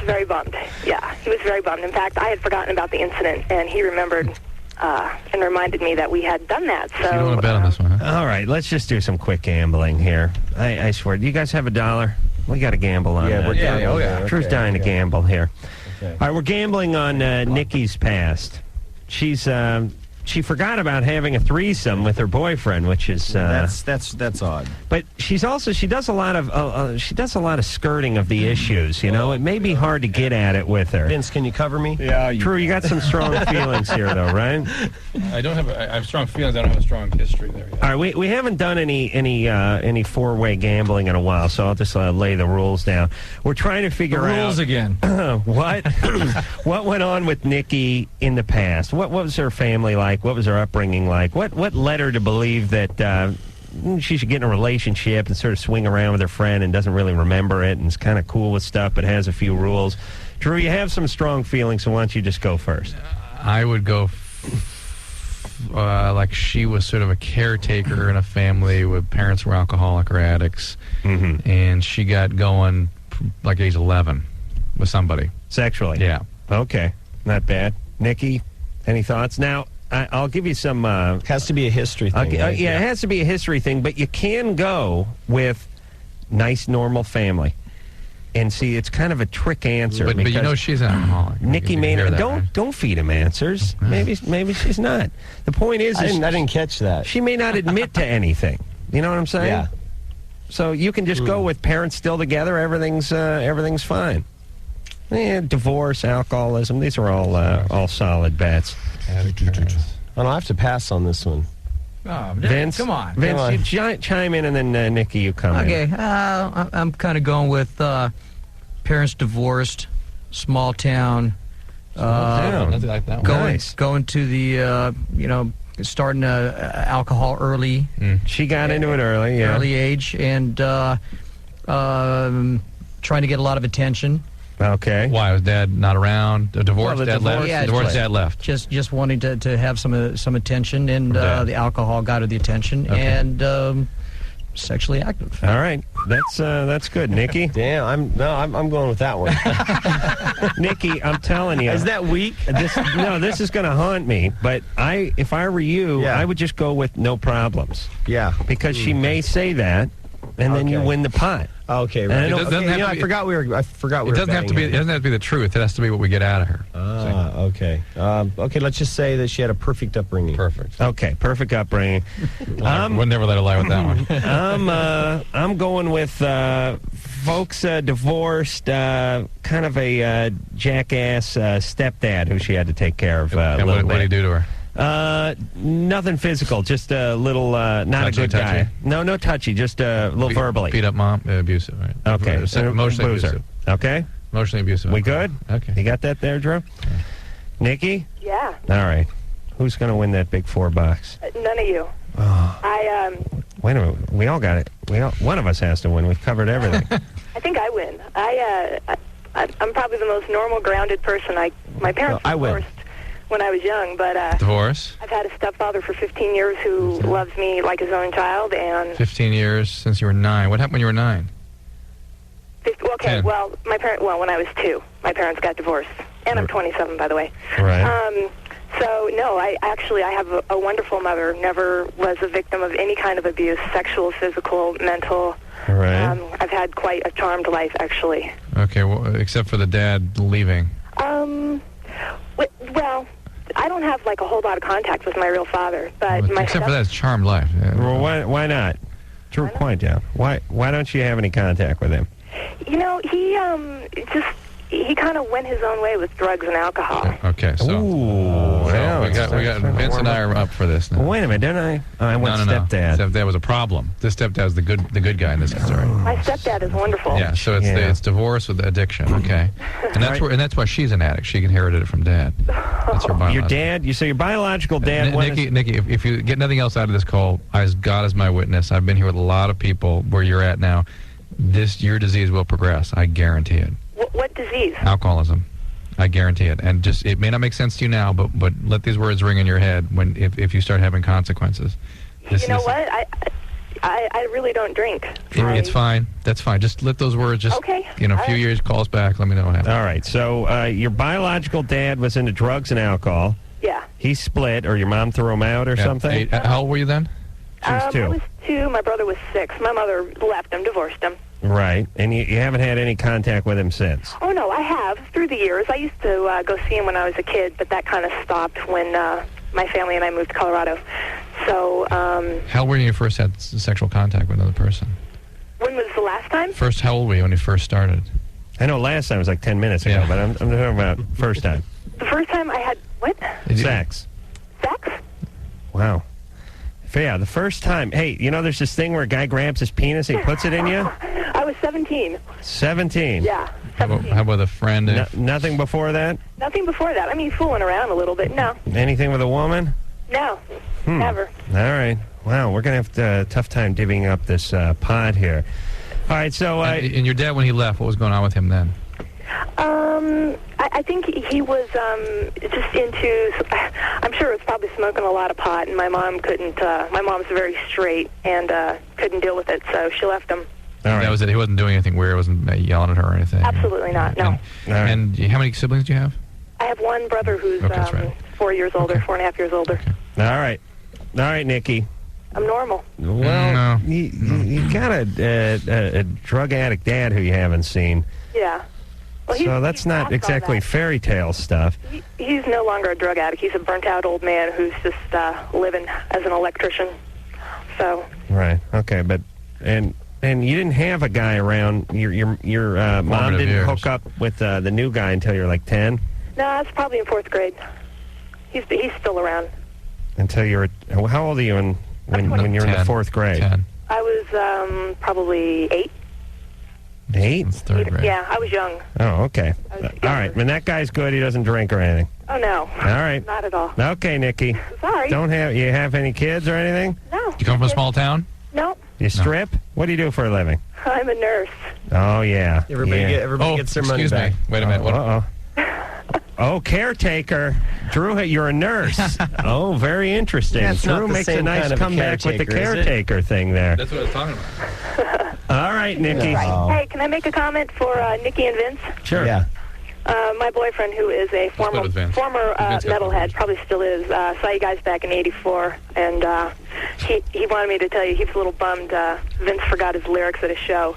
very bummed. Yeah, he was very bummed. In fact, I had forgotten about the incident, and he remembered and reminded me that we had done that. So you don't want to bet on this one, huh? All right, let's just do some quick gambling here. I swear, do you guys have $1? We got to gamble on that. We're gambling. Drew's dying to gamble here. Okay. All right, we're gambling on Nikki's past. She forgot about having a threesome with her boyfriend, which is that's odd. But she does a lot of skirting of the issues. You know, it may be hard to get at it with her. Vince, can you cover me? Yeah, Drew, you got some strong feelings here, though, right? I have strong feelings. I don't have a strong history there yet. All right, we haven't done any four-way gambling in a while, so I'll just lay the rules down. We're trying to figure out rules again. what went on with Nikki in the past. What was her family like? What was her upbringing like? What led her to believe that she should get in a relationship and sort of swing around with her friend and doesn't really remember it and is kind of cool with stuff but has a few rules? Drew, you have some strong feelings, so why don't you just go first? I would go like she was sort of a caretaker in a family with parents were alcoholic or addicts, and she got going like age 11 with somebody. Sexually? Yeah. Okay, not bad. Nikki, any thoughts? Now, I'll give you some... has to be a history thing. Right? Yeah, it has to be a history thing, but you can go with nice, normal family. And see, it's kind of a trick answer. But you know she's an alcoholic. Nikki may not... Don't feed him answers. Maybe she's not. The point is... I didn't catch that. She may not admit to anything. You know what I'm saying? Yeah. So you can just go with parents still together, everything's fine. Divorce, alcoholism, these are all solid bets. Oh, no, I have to pass on this one. Oh, Vince, come on. Vince, you chime in, and then Nikki, you come in. Okay, I'm kind of going with parents divorced, small town. Nothing like that one. Going to the starting alcohol early. She got into it early, yeah. Early age, and trying to get a lot of attention. Okay. Why was Dad not around? A divorce, Dad left. Yeah, Divorced Dad left. Just wanting to have some attention, and the alcohol got her the attention, and sexually active. All right, that's good, Nikki. Damn, I'm going with that one. Nikki, I'm telling you, is that weak? This is going to haunt me. But if I were you, I would just go with no problems. Yeah, because she may say that, and then you win the pot. Okay, right. I forgot we were. It doesn't have to be. It doesn't have to be the truth. It has to be what we get out of her. Okay. Okay. Let's just say that she had a perfect upbringing. Perfect. Okay, perfect upbringing. Would never let her lie with that one. I'm going with folks divorced, kind of a jackass stepdad who she had to take care of. What did he do to her? Nothing physical, just a little, not a good guy. No touchy, just a little verbally. Beat up mom, abusive, right? Okay. Emotionally abusive. Okay. Emotionally abusive. We good? Okay. You got that there, Drew? Yeah. Nikki? Yeah. All right. Who's going to win that big $4? None of you. Oh. Wait a minute. We all got it. One of us has to win. We've covered everything. I think I win. I'm probably the most normal, grounded person. My parents divorced when I was young, but divorce. I've had a stepfather for 15 years who loves me like his own child, and 15 years since you were 9. What happened when you were 9? Okay, 10. well, when I was 2, my parents got divorced, and I'm 27, by the way. Right. So no, I have a wonderful mother. Never was a victim of any kind of abuse, sexual, physical, mental. Right. I've had quite a charmed life, actually. Okay, well, except for the dad leaving. Well, I don't have like a whole lot of contact with my real father, but except for that, it's charmed life. Yeah. Well, why not? Drew, point down. Why don't you have any contact with him? You know, he kind of went his own way with drugs and alcohol. Okay, so we got Vince and I are up for this now. Well, wait a minute, didn't I? I went stepdad. Stepdad was a problem. This stepdad's the good guy in this story. My stepdad is wonderful. Yeah, so it's divorce with addiction. Okay, and that's why she's an addict. She inherited it from dad. That's her biological. Your dad. You say your biological dad. Nikki, if you get nothing else out of this call, as God is my witness, I've been here with a lot of people where you're at now. Your disease will progress. I guarantee it. What disease? Alcoholism. I guarantee it. And just, it may not make sense to you now, but let these words ring in your head if you start having consequences. What? I really don't drink. It's fine. That's fine. Just let those words a few years, call us back. Let me know what happened. All right. So your biological dad was into drugs and alcohol. Yeah. He split, or your mom threw him out or something? How old were you then? She was 2. I was 2. My brother was 6. My mother left him, divorced him. Right. And you haven't had any contact with him since? Oh, no, I have, through the years. I used to go see him when I was a kid, but that kind of stopped when my family and I moved to Colorado. So, how old were you when you first had sexual contact with another person? When was the last time? How old were you when you first started? I know last time was like 10 minutes ago, but I'm talking about first time. The first time I had, what? Sex. Sex? Wow. Yeah, the first time. Hey, there's this thing where a guy grabs his penis and he puts it in you? I was 17. 17? Yeah, 17. How about a friend? Nothing before that? Nothing before that. I mean, fooling around a little bit, no. Anything with a woman? No, never. All right. Wow, we're going to have a tough time divvying up this pod here. All right, so... and your dad, when he left, what was going on with him then? I think he was just into, I'm sure it was probably smoking a lot of pot, and my mom couldn't, my mom's very straight and couldn't deal with it, so she left him. All right. That was it. He wasn't doing anything weird. Wasn't yelling at her or anything. Absolutely not, no. And how many siblings do you have? I have one brother who's that's right. 4 years older, 4.5 years older. Okay. All right, Nikki. I'm normal. Well, you got a drug addict dad who you haven't seen. Yeah. Well, so that's not exactly fairy tale stuff. He's no longer a drug addict. He's a burnt-out old man who's just living as an electrician. So. Right. Okay. And And you didn't have a guy around. Your mom didn't years. hook up with the new guy until you were like 10? No, that's probably in 4th grade. He's still around. Until you were... How old are you when you're in the 4th grade? 10. I was probably 8. 8? It's 3rd grade. Yeah, I was young. Oh, okay. I was All younger. right. When that guy's good, he doesn't drink or anything. Oh, no. All right. Not at all. Okay, Nikki. Sorry. You have any kids or anything? No. You come from a small town? No. You strip? What do you do for a living? I'm a nurse. Oh, yeah. Everybody gets their money excuse back. me. Wait a minute. What? Uh-oh. Oh, caretaker. Drew, you're a nurse. Oh, very interesting. That's not Drew the makes a same nice kind of a comeback with the caretaker, is it? caretaker thing there. That's what I was talking about. All right, Nikki. Hey, can I make a comment for Nikki and Vince? Sure. Yeah. My boyfriend, who is a former with Vince. former Vince got metalhead, Vince. probably still is, saw you guys back in '84, and he wanted me to tell you he was a little bummed Vince forgot his lyrics at a show.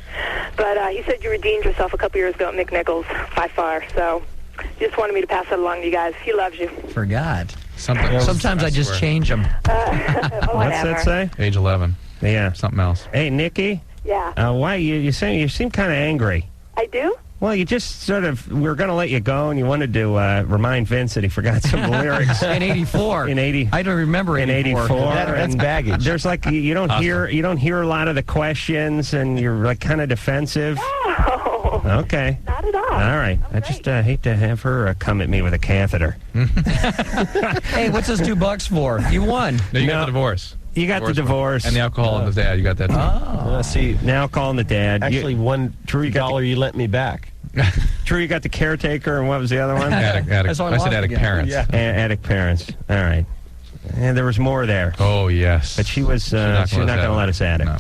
But he said you redeemed yourself a couple years ago at McNichols by far, so he just wanted me to pass that along to you guys. He loves you. Forgot. Sometimes I just change them. What's that say? Age 11. Yeah. Something else. Hey, Nikki. Yeah. Why you seem kind of angry? I do? Well, you just sort of, we were going to let you go, and you wanted to remind Vince that he forgot some lyrics. In 84. In 80. I don't remember In 84. That's and baggage. There's like, you don't hear a lot of the questions, and you're like kind of defensive. Oh, Okay. not at all. All right. I'm I great. just hate to have her come at me with a catheter. Hey, what's this $2 for? You won. No, you got No. the divorce. You got the divorce. And the alcohol and his dad. You got that too. See, Now calling the dad. actually, $1 you lent me back. True, you got the caretaker, and what was the other one? Attic. That's all I I said lost attic again. parents. Yeah. Attic parents. All right. And there was more there. Oh, yes. But she was not going to let us at it. No.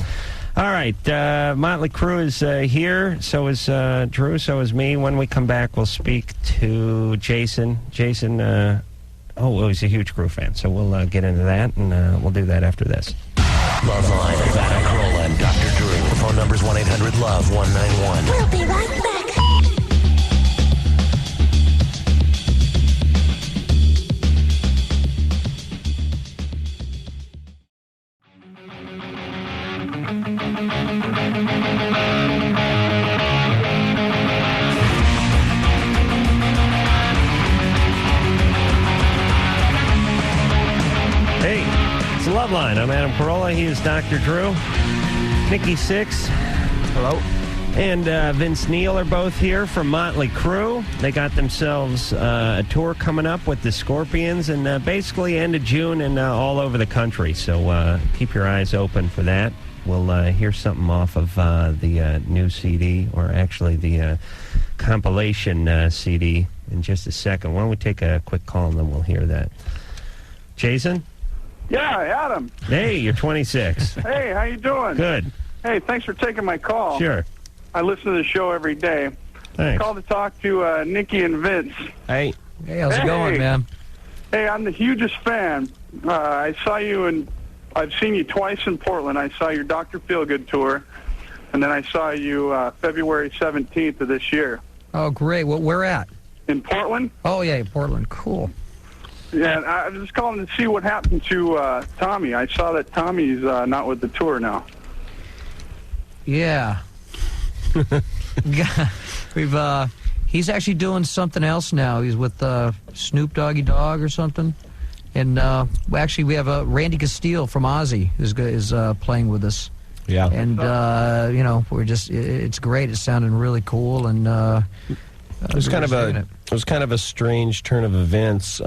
All right. Mötley Crüe is here. So is Drew. So is me. When we come back, we'll speak to Jason. Jason, he's a huge Crüe fan. So we'll get into that, and we'll do that after this. Loveline with Adam Carolla and Dr. Drew. The phone number's 1-800-LOVE-191. We'll be right back. Hey, it's Loveline. I'm Adam Carolla. He is Dr. Drew. Nikki Sixx. Hello. And Vince Neil are both here from Mötley Crüe. They got themselves a tour coming up with the Scorpions, and basically end of June and all over the country. So keep your eyes open for that. We'll hear something off of the new CD, or actually the compilation CD, in just a second. Why don't we take a quick call, and then we'll hear that. Jason? Yeah, Adam. Hey, you're 26. Hey, how you doing? Good. Hey, thanks for taking my call. Sure. I listen to the show every day. Thanks. Called to talk to Nikki and Vince. Hey. Hey, how's it going, man? Hey, I'm the hugest fan. I saw you, and I've seen you twice in Portland. I saw your Dr. Feelgood tour, and then I saw you February 17th of this year. Oh, great. Well, where at? In Portland? Oh, yeah, Portland. Cool. Yeah, and I was just calling to see what happened to Tommy. I saw that Tommy's not with the tour now. Yeah. He's actually doing something else now. He's with Snoop Doggy Dogg or something. And we have Randy Castile from Ozzy is playing with us. Yeah. And we're just it's great. It's sounding really cool, and It was kind of a strange turn of events.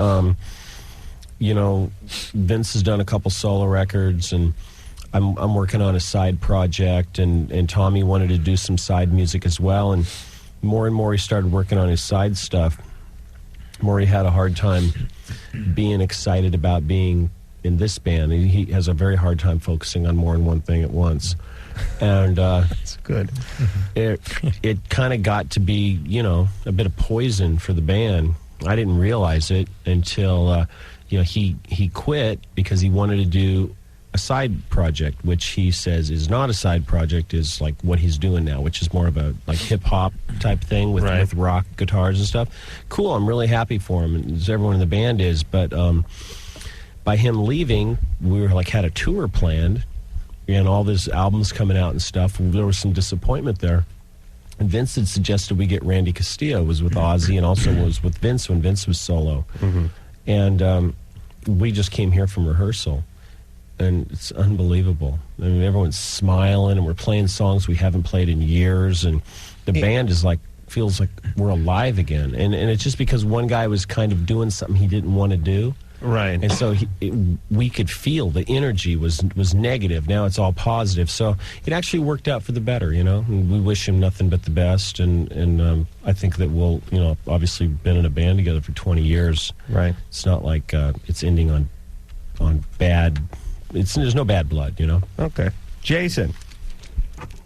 Vince has done a couple solo records, and I'm working on a side project, and Tommy wanted to do some side music as well. And more he started working on his side stuff, more he had a hard time being excited about being in this band. He has a very hard time focusing on more than one thing at once. And That's good. it kind of got to be, a bit of poison for the band. I didn't realize it until, he quit because he wanted to do a side project, which he says is not a side project, is like what he's doing now, which is more of a like hip-hop type thing with rock guitars and stuff. Cool, I'm really happy for him, and as everyone in the band is, but by him leaving, we were had a tour planned, and all these albums coming out and stuff. There was some disappointment there. And Vince had suggested we get Randy Castillo, was with Ozzy, and also was with Vince when Vince was solo. And we just came here from rehearsal, and it's unbelievable. I mean, everyone's smiling, and we're playing songs we haven't played in years, and the band is like, feels like we're alive again. And it's just because one guy was kind of doing something he didn't want to do. Right. And so we could feel the energy was negative. Now it's all positive. So it actually worked out for the better, you know. And we wish him nothing but the best. And I think that we'll, you know, obviously been in a band together for 20 years. Right. It's not like it's ending on bad. There's no bad blood, you know. Okay. Jason.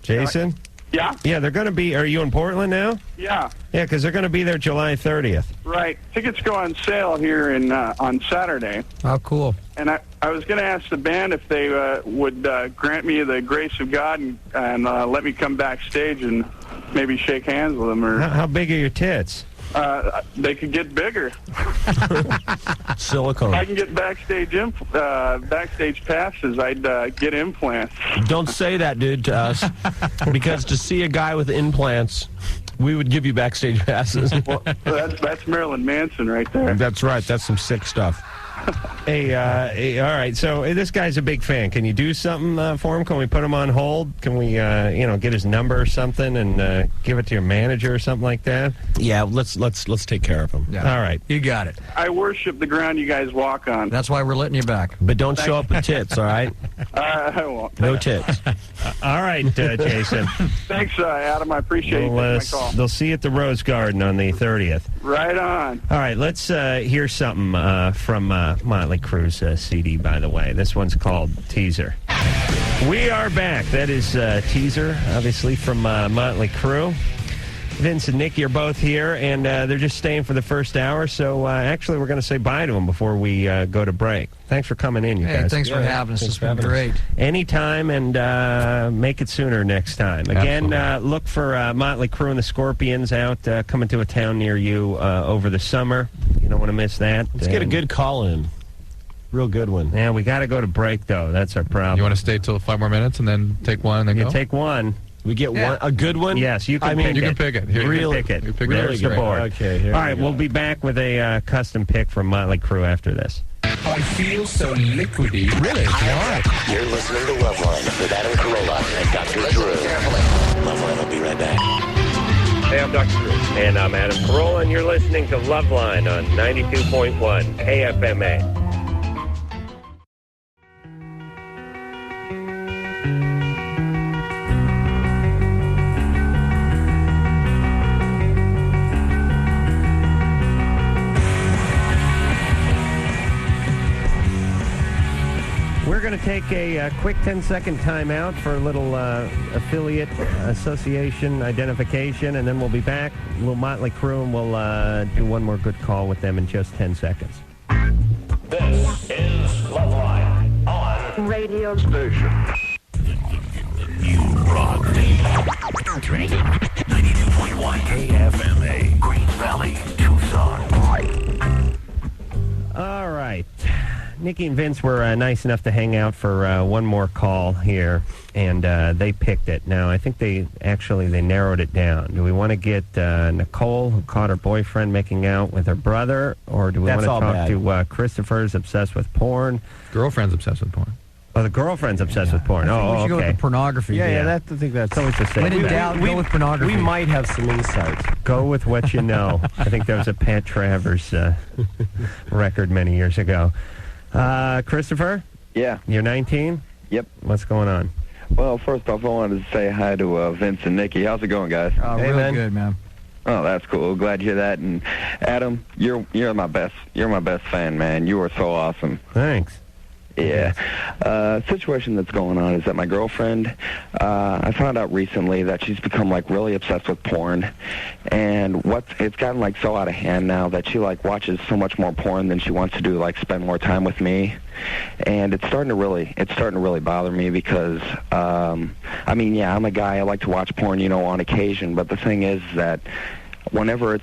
Jason? Yeah? Yeah, they're going to be... Are you in Portland now? Yeah. Yeah, because they're going to be there July 30th. Right. Tickets go on sale here on Saturday. Oh, cool. And I was going to ask the band if they would grant me the grace of God and let me come backstage and maybe shake hands with them. Or How big are your tits? They could get bigger. Silicone. If I can get backstage passes, I'd get implants. Don't say that, dude, to us. Because to see a guy with implants, we would give you backstage passes. Well, that's Marilyn Manson right there. That's right. That's some sick stuff. Hey, all right. So this guy's a big fan. Can you do something for him? Can we put him on hold? Can we, get his number or something and give it to your manager or something like that? Yeah, let's take care of him. Yeah. All right. You got it. I worship the ground you guys walk on. That's why we're letting you back. But don't show up with tits, all right? I won't. No tits. All right, Jason. Thanks, Adam. I appreciate you taking my call. They'll see you at the Rose Garden on the 30th. Right on. All right, let's hear something from Mötley Crüe's CD, by the way. This one's called Teaser. We are back. That is Teaser, obviously, from Mötley Crüe. Vince and Nikki are both here, and they're just staying for the first hour. So, actually, we're going to say bye to them before we go to break. Thanks for coming in, you guys. Thanks for having us. It's been great. Anytime, and make it sooner next time. Again, look for Mötley Crüe and the Scorpions out coming to a town near you over the summer. You don't want to miss that. Let's get a good call in. Real good one. Yeah, we got to go to break, though. That's our problem. You want to stay till 5 more minutes and then take one and then you go? take one. We get one, a good one? Yes, you can pick it. You can pick it. Here, Really you pick it. pick There's the board. Okay, here All right, we'll be back with a custom pick from Mötley Crüe after this. I feel so liquidy. Really? Why? You're listening to Loveline with Adam Carolla and Dr. Drew. Loveline will be right back. Hey, I'm Dr. Drew. And I'm Adam Carolla, and you're listening to Loveline on 92.1 KFMA. We're going to take a quick 10-second timeout for a little affiliate association identification, and then we'll be back. A little Mötley Crüe, and we'll do one more good call with them in just 10 seconds. This is Loveline on Radio Station. You rock me. 92.1 KFMA, Green Valley, Tucson. All right. Nikki and Vince were nice enough to hang out for one more call here, and they picked it. Now, I think they narrowed it down. Do we want to get Nicole, who caught her boyfriend making out with her brother, or do we want to talk to Christopher's obsessed with porn? Girlfriend's obsessed with porn. Oh, the girlfriend's obsessed with porn. We should go with okay. the pornography. Yeah, I think that's always the same. When in doubt, go with pornography. We might have some insights. Go with what you know. I think there was a Pat Travers record many years ago. Christopher? Yeah. You're 19? Yep. What's going on? Well, first off, I wanted to say hi to Vince and Nikki. How's it going, guys? Oh, Hey, really man. good, man. Oh, that's cool. Glad to hear that. And Adam, you're my best. You're my best fan, man. You are so awesome. Thanks. Yeah. Situation that's going on is that my girlfriend, I found out recently that she's become like really obsessed with porn, and it's gotten like so out of hand now that she like watches so much more porn than she wants to do, like spend more time with me, and it's starting to really bother me because, I mean, yeah, I'm a guy, I like to watch porn, on occasion, but the thing is that whenever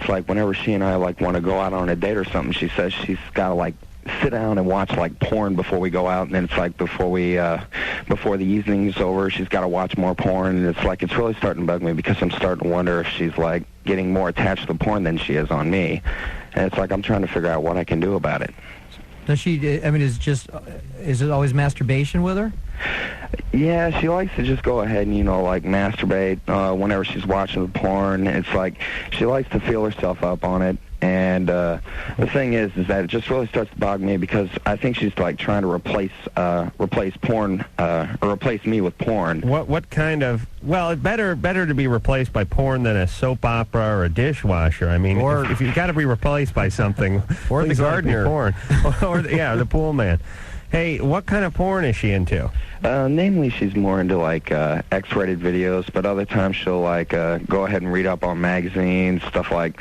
she and I like want to go out on a date or something, she says she's got to like sit down and watch like porn before we go out, and then it's like before the evening's over, she's got to watch more porn, and it's like it's really starting to bug me because I'm starting to wonder if she's like getting more attached to the porn than she is on me, and it's like I'm trying to figure out what I can do about it. Does she? I mean, is it always masturbation with her? Yeah, she likes to just go ahead and, like masturbate whenever she's watching the porn. It's like she likes to feel herself up on it. And the thing is that it just really starts to bog me because I think she's like trying to replace porn or replace me with porn. What kind of? Well, it's better to be replaced by porn than a soap opera or a dishwasher. I mean, or if you've got to be replaced by something, or the gardener, porn, or the pool man. Hey, what kind of porn is she into? Namely, she's more into like X-rated videos, but other times she'll like go ahead and read up on magazines, stuff like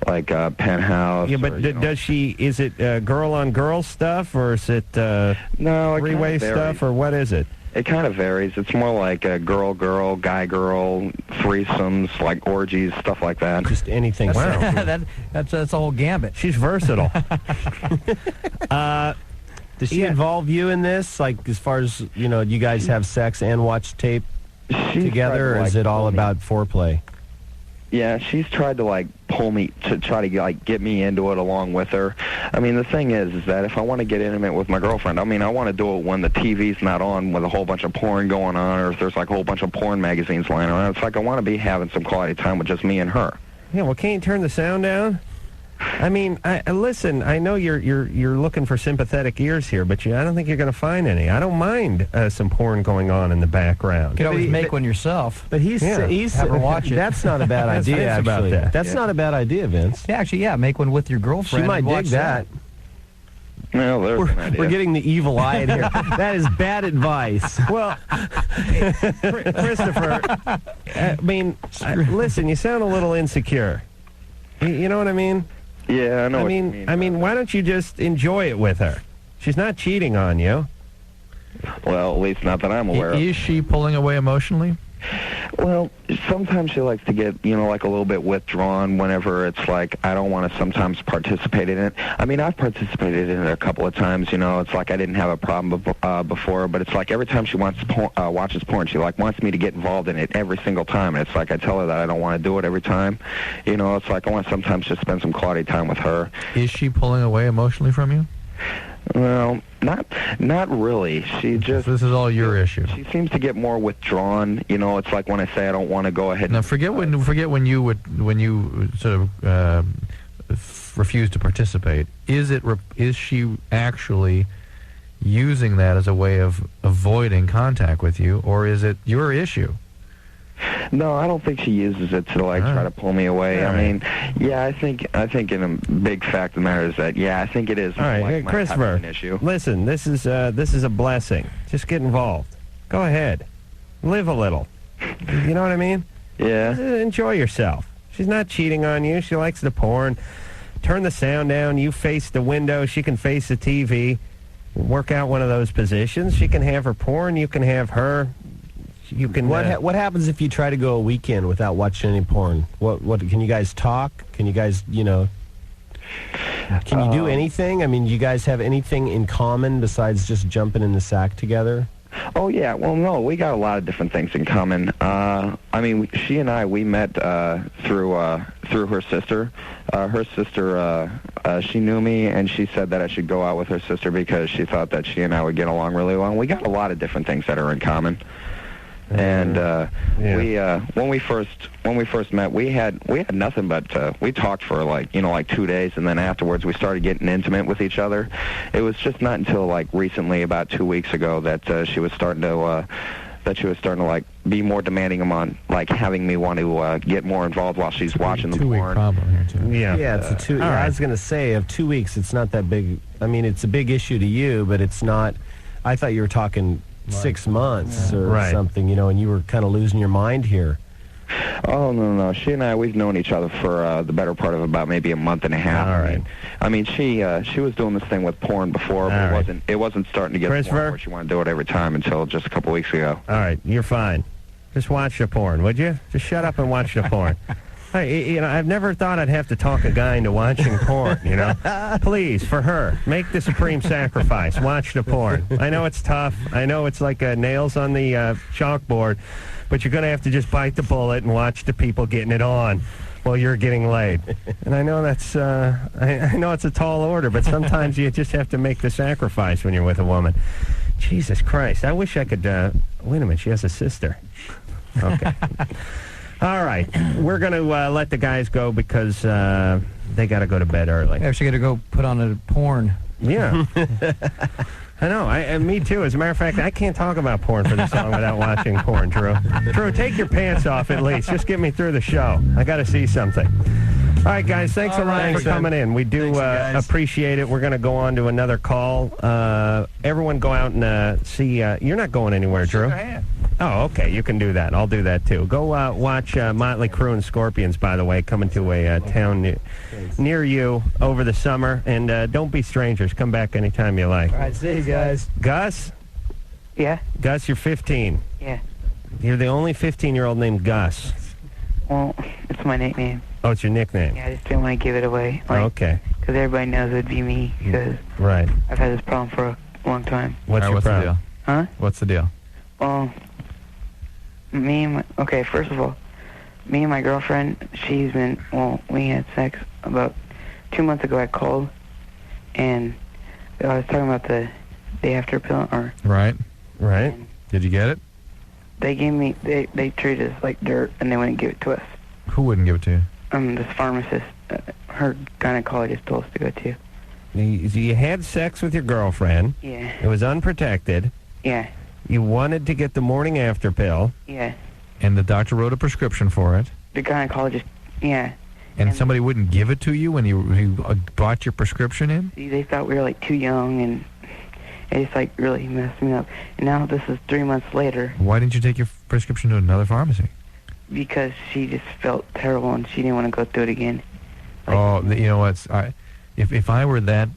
Penthouse. Yeah, but does she? Is it girl-on-girl stuff, or is it no three-way stuff, or what is it? It kind of varies. It's more like girl-girl, guy-girl, threesomes, like orgies, stuff like that. Just anything. Wow, that's a whole gambit. She's versatile. Does she involve you in this? Like, as far as, you guys have sex and watch tape together, or is it all about foreplay? Yeah, she's tried to, like, pull me to try to, like, get me into it along with her. I mean, the thing is that if I want to get intimate with my girlfriend, I mean, I want to do it when the TV's not on with a whole bunch of porn going on, or if there's, like, a whole bunch of porn magazines lying around. It's like I want to be having some quality time with just me and her. Yeah, well, can't you turn the sound down? I mean, listen, I know you're looking for sympathetic ears here, but I don't think you're going to find any. I don't mind some porn going on in the background. You can always make one yourself. But he's have her watch it. That's not a bad idea, actually. That's not a bad idea, Vince. Yeah, actually, make one with your girlfriend. She might dig that. Well, there's an idea. We're getting the evil eye in here. That is bad advice. Well, Christopher, I mean, listen, you sound a little insecure. You know what I mean? Yeah, I know what you mean. I mean, why don't you just enjoy it with her? She's not cheating on you. Well, at least not that I'm aware of. Is she pulling away emotionally? Well, sometimes she likes to get, like a little bit withdrawn whenever it's like I don't want to sometimes participate in it. I mean, I've participated in it a couple of times, It's like I didn't have a problem before, but it's like every time she watches porn, she like wants me to get involved in it every single time. And it's like I tell her that I don't want to do it every time. It's like I want sometimes to spend some quality time with her. Is she pulling away emotionally from you? Well, not really. She just... This is all your issue. She seems to get more withdrawn. It's like when I say I don't want to go ahead. Now, forget when you sort of refuse to participate. Is she actually using that as a way of avoiding contact with you, or is it your issue? No, I don't think she uses it to like try to pull me away. All I mean, yeah, I think in a big fact of the matter is that I think it is. All right, like Christopher, my type of an issue. Listen, this is a blessing. Just get involved. Go ahead, live a little. You know what I mean? Yeah. Enjoy yourself. She's not cheating on you. She likes the porn. Turn the sound down. You face the window. She can face the TV. Work out one of those positions. She can have her porn. You can have her. You can. What happens if you try to go a weekend without watching any porn? What can you guys talk? Can you guys, can you do anything? I mean, you guys have anything in common besides just jumping in the sack together? Oh, yeah. Well, no, we got a lot of different things in common. I mean, she and we met through her sister. Her sister, she knew me, and she said that I should go out with her sister because she thought that she and I would get along really well. And we got a lot of different things that are in common. And when we first met, we had nothing but we talked for like 2 days, and then afterwards we started getting intimate with each other. It was just not until like recently, about 2 weeks ago, that she was starting to like be more demanding on like having me want to get more involved while she's watching the porn. Problem here too. Yeah, it's a 2. I was going to say of 2 weeks, it's not that big. I mean, it's a big issue to you, but it's not. I thought you were talking 6 months or something, and you were kind of losing your mind here. Oh, no. She and we've known each other for the better part of about maybe a month and a half. All right. I mean, she was doing this thing with porn before, but it wasn't starting to get to the point where she wanted to do it every time until just a couple weeks ago. All right, you're fine. Just watch the porn, would you? Just shut up and watch the porn. Hey, I've never thought I'd have to talk a guy into watching porn, Please, for her, make the supreme sacrifice. Watch the porn. I know it's tough. I know it's like nails on the chalkboard, but you're going to have to just bite the bullet and watch the people getting it on while you're getting laid. And I know that's, I know it's a tall order, but sometimes you just have to make the sacrifice when you're with a woman. Jesus Christ. I wish I could, wait a minute, she has a sister. Okay. All right. We're going to let the guys go because they got to go to bed early. I actually got to go put on a porn. Yeah. I know. Me too. As a matter of fact, I can't talk about porn for this song without watching porn, Drew. Drew, take your pants off at least. Just get me through the show. I got to see something. All right, guys. Thanks a lot for coming in. We do appreciate it. We're going to go on to another call. Everyone go out and see. You're not going anywhere, Drew. Oh, okay. You can do that. I'll do that, too. Go watch Mötley Crüe and Scorpions, by the way, coming to a town near you over the summer. And don't be strangers. Come back anytime you like. All right, see you guys. Gus? Yeah? Gus, you're 15. Yeah. You're the only 15-year-old named Gus. Well, it's my nickname. Oh, it's your nickname? Yeah, I just didn't want to give it away. Okay. Because everybody knows it would be me. Because right. I've had this problem for a long time. What's your problem? The deal? Huh? What's the deal? Well, okay, first of all, me and my girlfriend, we had sex about 2 months ago. I called, and I was talking about the day after pill. Right. Did you get it? They gave me, they treated us like dirt, and they wouldn't give it to us. Who wouldn't give it to you? This pharmacist, her gynecologist told us to go to. You had sex with your girlfriend. Yeah. It was unprotected. Yeah. You wanted to get the morning after pill. Yeah. And the doctor wrote a prescription for it. The gynecologist, yeah. And somebody wouldn't give it to you when you brought your prescription in? See, they thought we were like too young, and it just like really messed me up. And now this is 3 months later. Why didn't you take your prescription to another pharmacy? Because she just felt terrible and she didn't want to go through it again. You know what? If I were the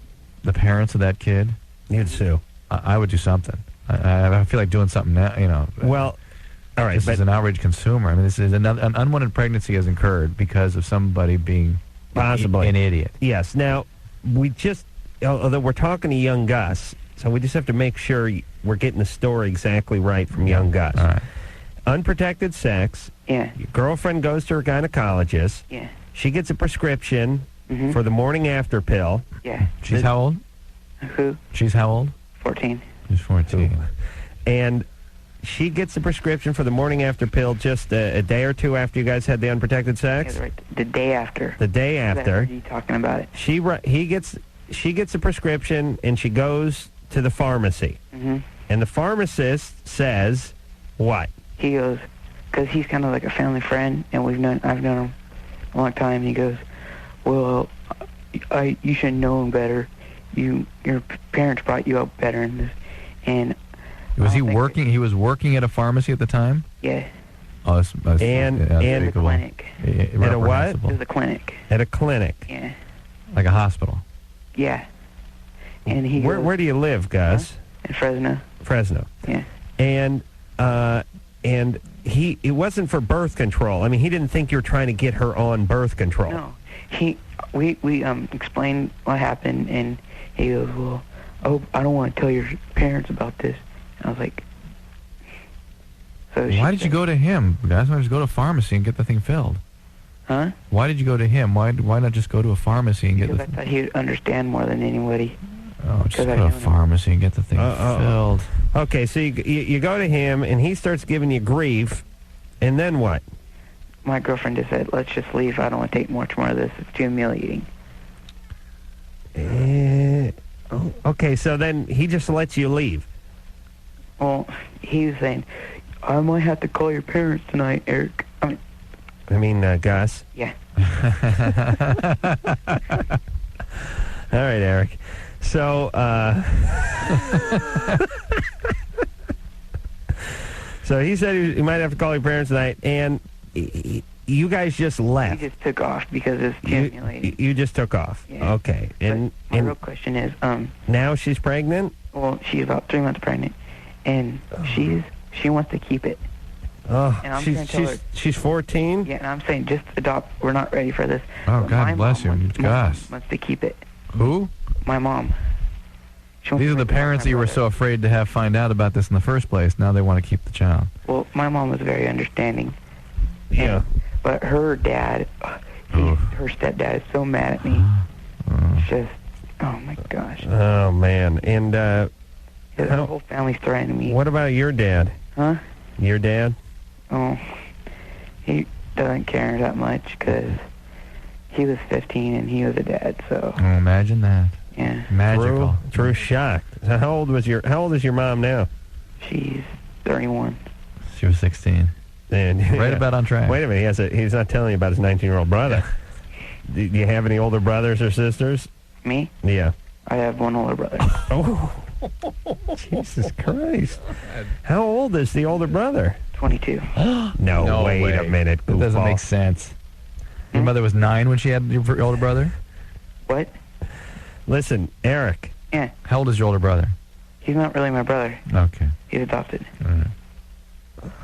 parents of that kid, you'd sue. I would do something. I feel like doing something now. Well, all right. This is an outraged consumer. I mean, this is an unwanted pregnancy has incurred because of somebody being possibly an idiot. Yes. Now, although we're talking to young Gus, so we just have to make sure we're getting the story exactly right from young Gus. All right. Unprotected sex. Yeah. Your girlfriend goes to her gynecologist. Yeah. She gets a prescription for the morning after pill. Yeah. She's how old? Who? She's how old? 14. She's 14. And she gets the prescription for the morning after pill just a day or two after you guys had the unprotected sex? Yeah, right. The day after. The day after. You talking about it. She gets a prescription and she goes to the pharmacy. And the pharmacist says, what? He goes, because he's kind of like a family friend, and I've known him a long time. He goes, well, you should know him better. Your parents brought you up better in this, and was he working? He was working at a pharmacy at the time. Yeah. And a clinic. At a what? It was a clinic. At a clinic. Yeah. Like a hospital. Yeah. And he. Where do you live, Gus? In Fresno. Fresno. Yeah. And it wasn't for birth control. I mean, he didn't think you were trying to get her on birth control. No. We explained what happened, and he goes, well, I don't want to tell your parents about this. And I was like, so why did you go to him? Guys, why don't you go to a pharmacy and get the thing filled? Huh? Why did you go to him? Why not just go to a pharmacy and get the thing? Because I thought he would understand more than anybody. Oh, just go to a pharmacy and get the thing filled. Okay, so you go to him, and he starts giving you grief, and then what? My girlfriend just said, let's just leave. I don't want to take much more of this. It's too humiliating. Okay, so then he just lets you leave. Well, he was saying, I might have to call your parents tonight, Eric. I mean, Gus? Yeah. All right, Eric. So, so he said he might have to call your parents tonight, and you guys just left. He just took off because it's humiliating. You just took off. Yeah. Okay. And my real question is, now she's pregnant? Well, she's about 3 months pregnant, and she wants to keep it. Oh, And I'm gonna tell her, she's 14? yeah, and I'm saying just adopt. We're not ready for this. Oh, But God my bless mom you. wants Gosh. to keep it. Who? My mom. She wants These to are the make it like parents my that you were brother. so afraid to have find out about this in the first place. Now they want to keep the child. Well, my mom was very understanding. Yeah. But her dad, her stepdad is so mad at me. It's just, oh my gosh. Oh, man. And Her whole family's threatening me. what about your dad? Huh? Your dad? Oh, he doesn't care that much because he was 15 and he was a dad, so, Oh, imagine that. yeah. Magical. Drew shocked. So how old is your mom now? She's 31. She was 16. And Right about on track. Wait a minute, he's not telling you about his 19-year-old brother. Do you have any older brothers or sisters? Me? Yeah. I have one older brother. Oh, Jesus Christ. How old is the older brother? 22. No, wait way. a minute, That doesn't goofball. make sense. Your mother was 9 when she had your older brother? What? Listen, Eric. Yeah. How old is your older brother? He's not really my brother. Okay. He's adopted. All right.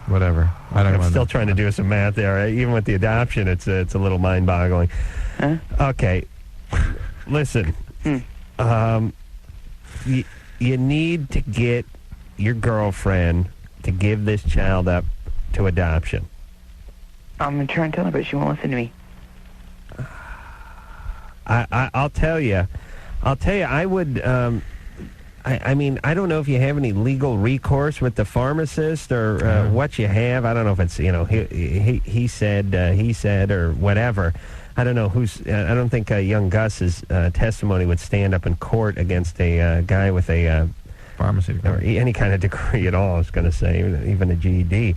Whatever. I don't I'm know. still trying to do some math there. Even with the adoption, it's a little mind-boggling. Huh? Okay. Listen. You need to get your girlfriend to give this child up to adoption. I'm trying to tell her, but she won't listen to me. I'll tell you. I would. I mean, I don't know if you have any legal recourse with the pharmacist or what you have. I don't know if it's he said or whatever. I don't know who's. I don't think young Gus's testimony would stand up in court against a guy with a pharmacy degree or any kind of degree at all. I was going to say even a GED.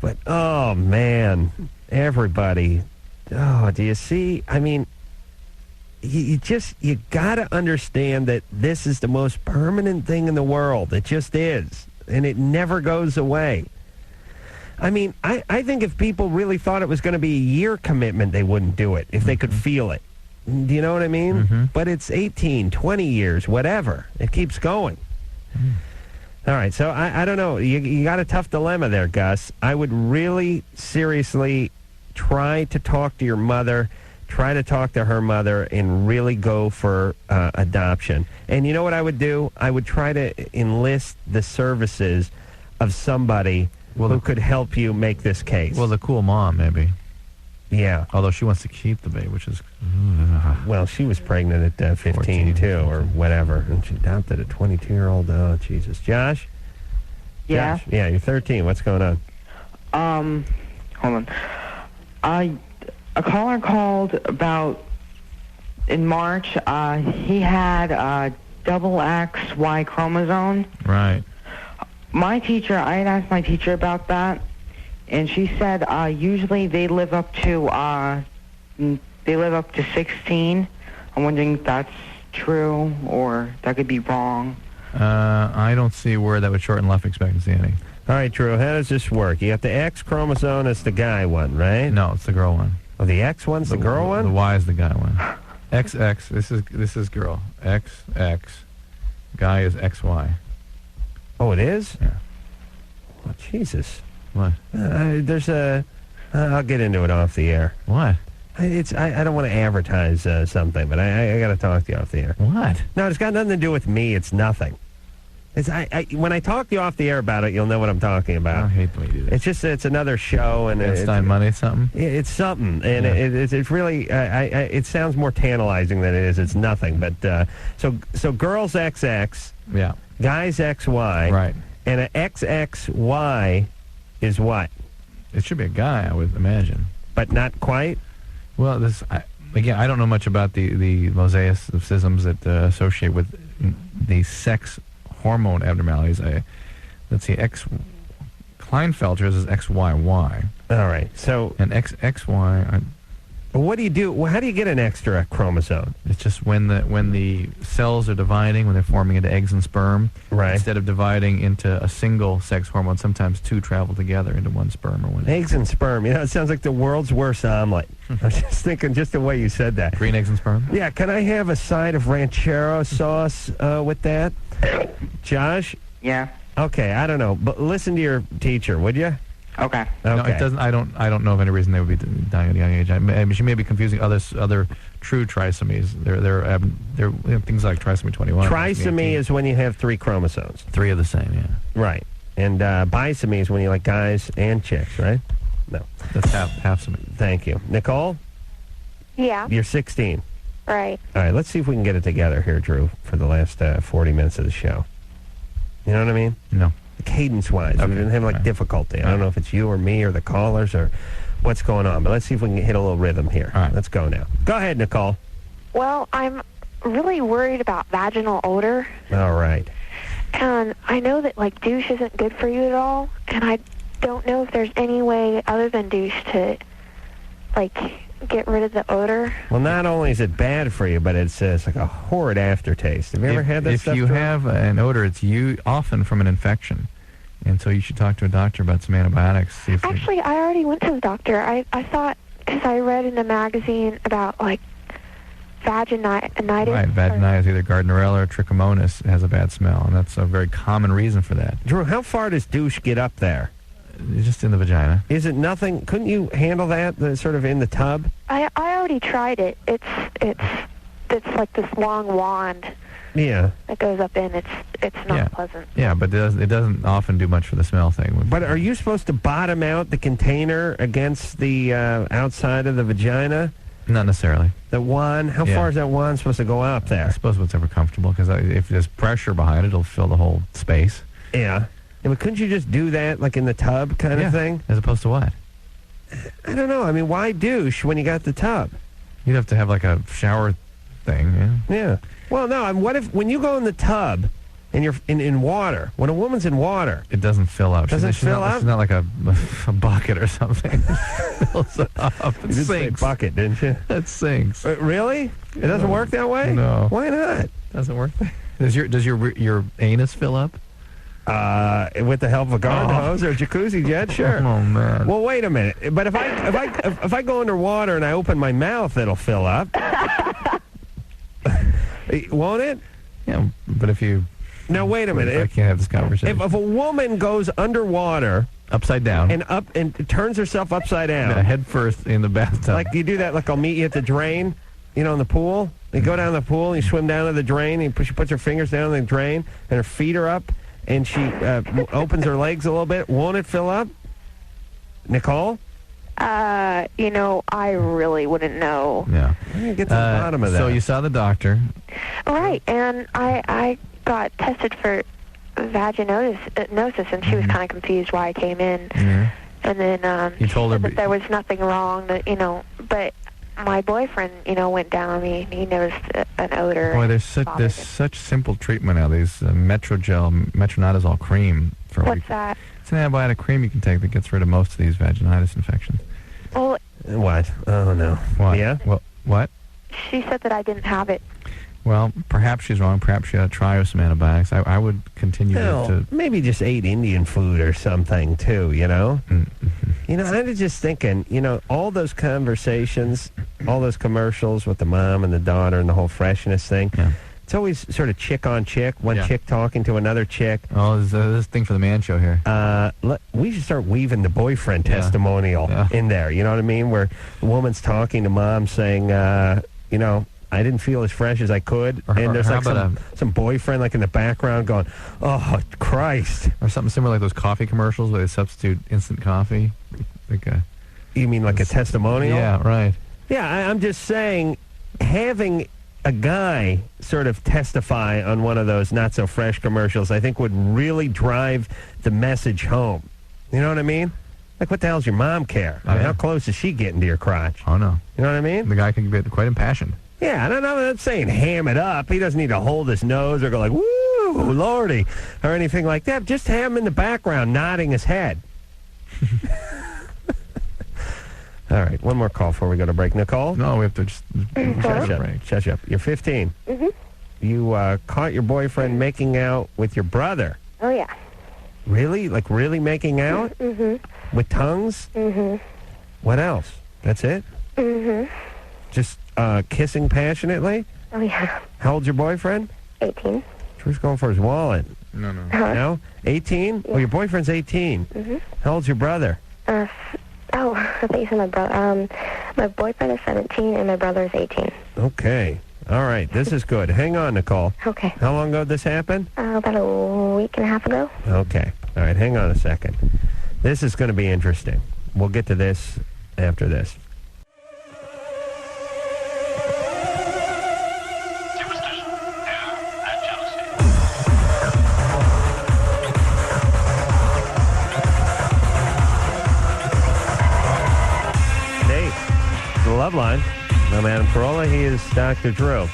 But oh man, everybody. Oh, do you see? I mean. You got to understand that this is the most permanent thing in the world. It just is. And it never goes away. I mean, I think if people really thought it was going to be a year commitment, they wouldn't do it if they could feel it. Do you know what I mean? Mm-hmm. But it's 18, 20 years, whatever. It keeps going. All right, so I don't know. You got a tough dilemma there, Gus. I would really seriously try to talk to your mother. Try to talk to her mother and really go for adoption. And you know what I would do? I would try to enlist the services of somebody who could help you make this case. Well, the cool mom, maybe. Yeah. Although she wants to keep the baby, which is... Well, she was pregnant at 15, 14, too, or whatever. And she adopted a 22-year-old. Oh, Jesus. Josh? Yeah? Josh? Yeah, you're 13. What's going on? Hold on. A caller called about in March. He had a double XY chromosome. Right. My teacher, I had asked my teacher about that, and she said usually they live up to 16. I'm wondering if that's true or that could be wrong. I don't see where that would shorten life expectancy any. All right, Drew, how does this work? You got the X chromosome as the guy one, right? No, it's the girl one. Oh, the X one's the girl one? The Y is the guy one. XX, this is girl. XX, guy is XY. Oh, it is? Yeah. Oh, Jesus. What? There's a... I'll get into it off the air. What? I don't want to advertise something, but I got to talk to you off the air. What? No, it's got nothing to do with me. It's nothing. It's when I talk to you off the air about it, you'll know what I'm talking about. I hate the way you do this. It's another show, and Einstein money, something. It's something, and it's really it sounds more tantalizing than it is. It's nothing, but so girls XX, yeah, guys XY, right, and an XXY is what? It should be a guy, I would imagine, but not quite. Well, again, I don't know much about the mosaicisms that associate with the sex hormone abnormalities. Let's see, Klinefelter's is XYY. All right, so and XXY. What do you do? How do you get an extra chromosome? It's just when the cells are dividing, when they're forming into eggs and sperm. Right. Instead of dividing into a single sex hormone, sometimes two travel together into one sperm or one eggs and sperm. It sounds like the world's worst omelet. I was just thinking, just the way you said that. Green eggs and sperm. Yeah. Can I have a side of ranchero sauce with that, Josh? Yeah. Okay. I don't know, but listen to your teacher, would you? Okay. No, it doesn't. I don't know of any reason they would be dying at a young age. I mean, she may be confusing other true trisomies. They're things like trisomy 21. Trisomy is when you have 3 chromosomes. 3 of the same, yeah. Right. And bisomy is when you like guys and chicks, right? No. That's half some. Thank you. Nicole? Yeah. You're 16. Right. All right, let's see if we can get it together here, Drew, for the last 40 minutes of the show. You know what I mean? No. Cadence-wise, we didn't have difficulty. I don't know if it's you or me or the callers or what's going on, but let's see if we can hit a little rhythm here. All right. Let's go now. Go ahead, Nicole. Well, I'm really worried about vaginal odor. All right. And I know that, like, douche isn't good for you at all, and I don't know if there's any way other than douche to, like, get rid of the odor. Well, not only is it bad for you, but it's like a horrid aftertaste. Have you ever had that stuff? If you Drew? have an odor, it's often from an infection. And so you should talk to a doctor about some antibiotics. See if Actually, I already went to the doctor. I thought, because I read in a magazine about, like, vaginitis. Right, vaginitis, either Gardnerella or trichomonas, has a bad smell, and that's a very common reason for that. Drew, how far does douche get up there? Just in the vagina. Is it nothing? Couldn't you handle that, sort of in the tub? I already tried it. It's like this long wand. Yeah. That goes up in. It's not pleasant. Yeah, but it doesn't often do much for the smell thing. But are you supposed to bottom out the container against the outside of the vagina? Not necessarily. The wand? How far is that wand supposed to go out there? I suppose whatever comfortable, because if there's pressure behind it, it'll fill the whole space. Yeah. But couldn't you just do that, like in the tub kind of thing? As opposed to what? I don't know. I mean, why douche when you got the tub? You'd have to have like a shower thing, Yeah. Well, no. What if when you go in the tub and you're in water, when a woman's in water, it doesn't fill up. Doesn't fill up? It's not like a bucket or something. It fills up. It you just sinks. say bucket, didn't you? It sinks. Really? It doesn't work that way? No. Why not? Doesn't work. Does your anus fill up? With the help of a garden hose or a jacuzzi jet, sure. Oh man. Well, wait a minute. But if I go underwater and I open my mouth, it'll fill up. Won't it? Yeah, but if you... Now, wait a minute. I can't have this conversation. If a woman goes underwater... Upside down. And turns herself upside down. Yeah, head first in the bathtub. Like you do that, like I'll meet you at the drain, in the pool. You go down the pool, and you swim down to the drain, and she puts her fingers down in the drain, and her feet are up, and she opens her legs a little bit. Won't it fill up? Nicole? I really wouldn't know. Yeah. Get to the bottom of that. So you saw the doctor. Right, and I got tested for vaginosis, and she was kind of confused why I came in. Mm-hmm. And then you told her that there was nothing wrong, but my boyfriend, went down on me, and he noticed an odor. Boy, there's such simple treatment now. These metronidazole cream. What's that? It's an antibiotic cream you can take that gets rid of most of these vaginitis infections. Well, what? Oh, no. What? Yeah? Well, what? She said that I didn't have it. Well, perhaps she's wrong. Perhaps she ought to try with some antibiotics. I would continue to... Maybe just ate Indian food or something, too, Mm-hmm. I'm just thinking, all those conversations, all those commercials with the mom and the daughter and the whole freshness thing, it's always sort of chick on chick, one chick talking to another chick. Oh, there's this thing for the man show here. We should start weaving the boyfriend testimonial in there, you know what I mean? Where the woman's talking to mom saying, I didn't feel as fresh as I could. And there's like some boyfriend like in the background going, oh, Christ. Or something similar like those coffee commercials where they substitute instant coffee. You mean like a testimonial? Yeah, right. Yeah, I'm just saying having a guy sort of testify on one of those not-so-fresh commercials, I think would really drive the message home. You know what I mean? Like, what the hell's your mom care? I mean, how close is she getting to your crotch? Oh, no. You know what I mean? The guy can get quite impassioned. Yeah, I'm not saying ham it up. He doesn't need to hold his nose or go like, woo, Lordy, or anything like that. Just have him in the background nodding his head. All right, one more call before we go to break. Nicole? No, we have to just shut up. You're 15. Mm-hmm. You caught your boyfriend making out with your brother. Oh, yeah. Really? Like really making out? Mm-hmm. With tongues? Mm-hmm. What else? That's it? Mm-hmm. Just kissing passionately? Oh, yeah. How old's your boyfriend? 18. Drew's going for his wallet. No. No? 18? Yeah. Well, your boyfriend's 18. Mm-hmm. How old's your brother? I thought you said my brother. My boyfriend is 17 and my brother is 18. Okay. All right. This is good. Hang on, Nicole. Okay. How long ago did this happen? About a week and a half ago. Okay. All right. Hang on a second. This is going to be interesting. We'll get to this after this. Loveline. I'm Adam Carolla. He is Dr. Drew.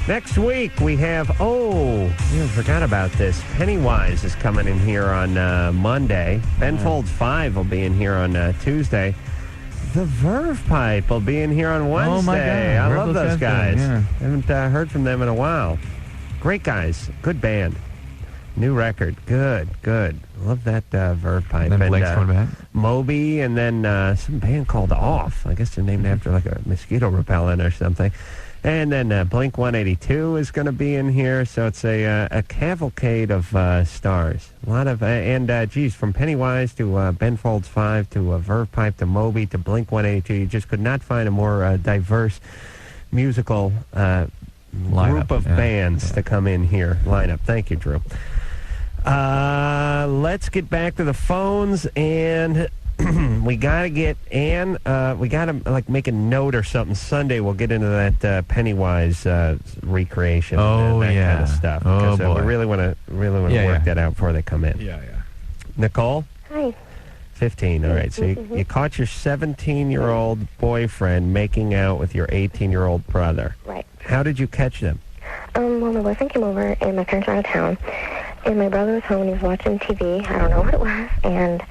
Next week we have, I forgot about this. Pennywise is coming in here on Monday. Ben Folds 5 will be in here on Tuesday. The Verve Pipe will be in here on Wednesday. Oh my God. I love those guys. Yeah. Haven't heard from them in a while. Great guys. Good band. New record. Good. Love that Verve Pipe. And then Blake's coming back. Moby, and then some band called Off. I guess they're named after like a mosquito repellent or something. And then Blink 182 is going to be in here. So it's a cavalcade of stars. A lot of, from Pennywise to Ben Folds 5 to Verve Pipe to Moby to Blink 182. You just could not find a more diverse musical group of bands to come in here. Lineup. Thank you, Drew. Let's get back to the phones, and we got to get Ann. We got to make a note or something. Sunday we'll get into that Pennywise recreation. Oh, that yeah. kind of stuff. Oh, Because boy. we really want to work that out before they come in. Yeah. Nicole? Hi. 15. All right. So you caught your 17-year-old boyfriend making out with your 18-year-old brother. Right. How did you catch them? Well, my boyfriend came over, and my parents were out of town. And my brother was home, and he was watching TV. I don't know what it was. And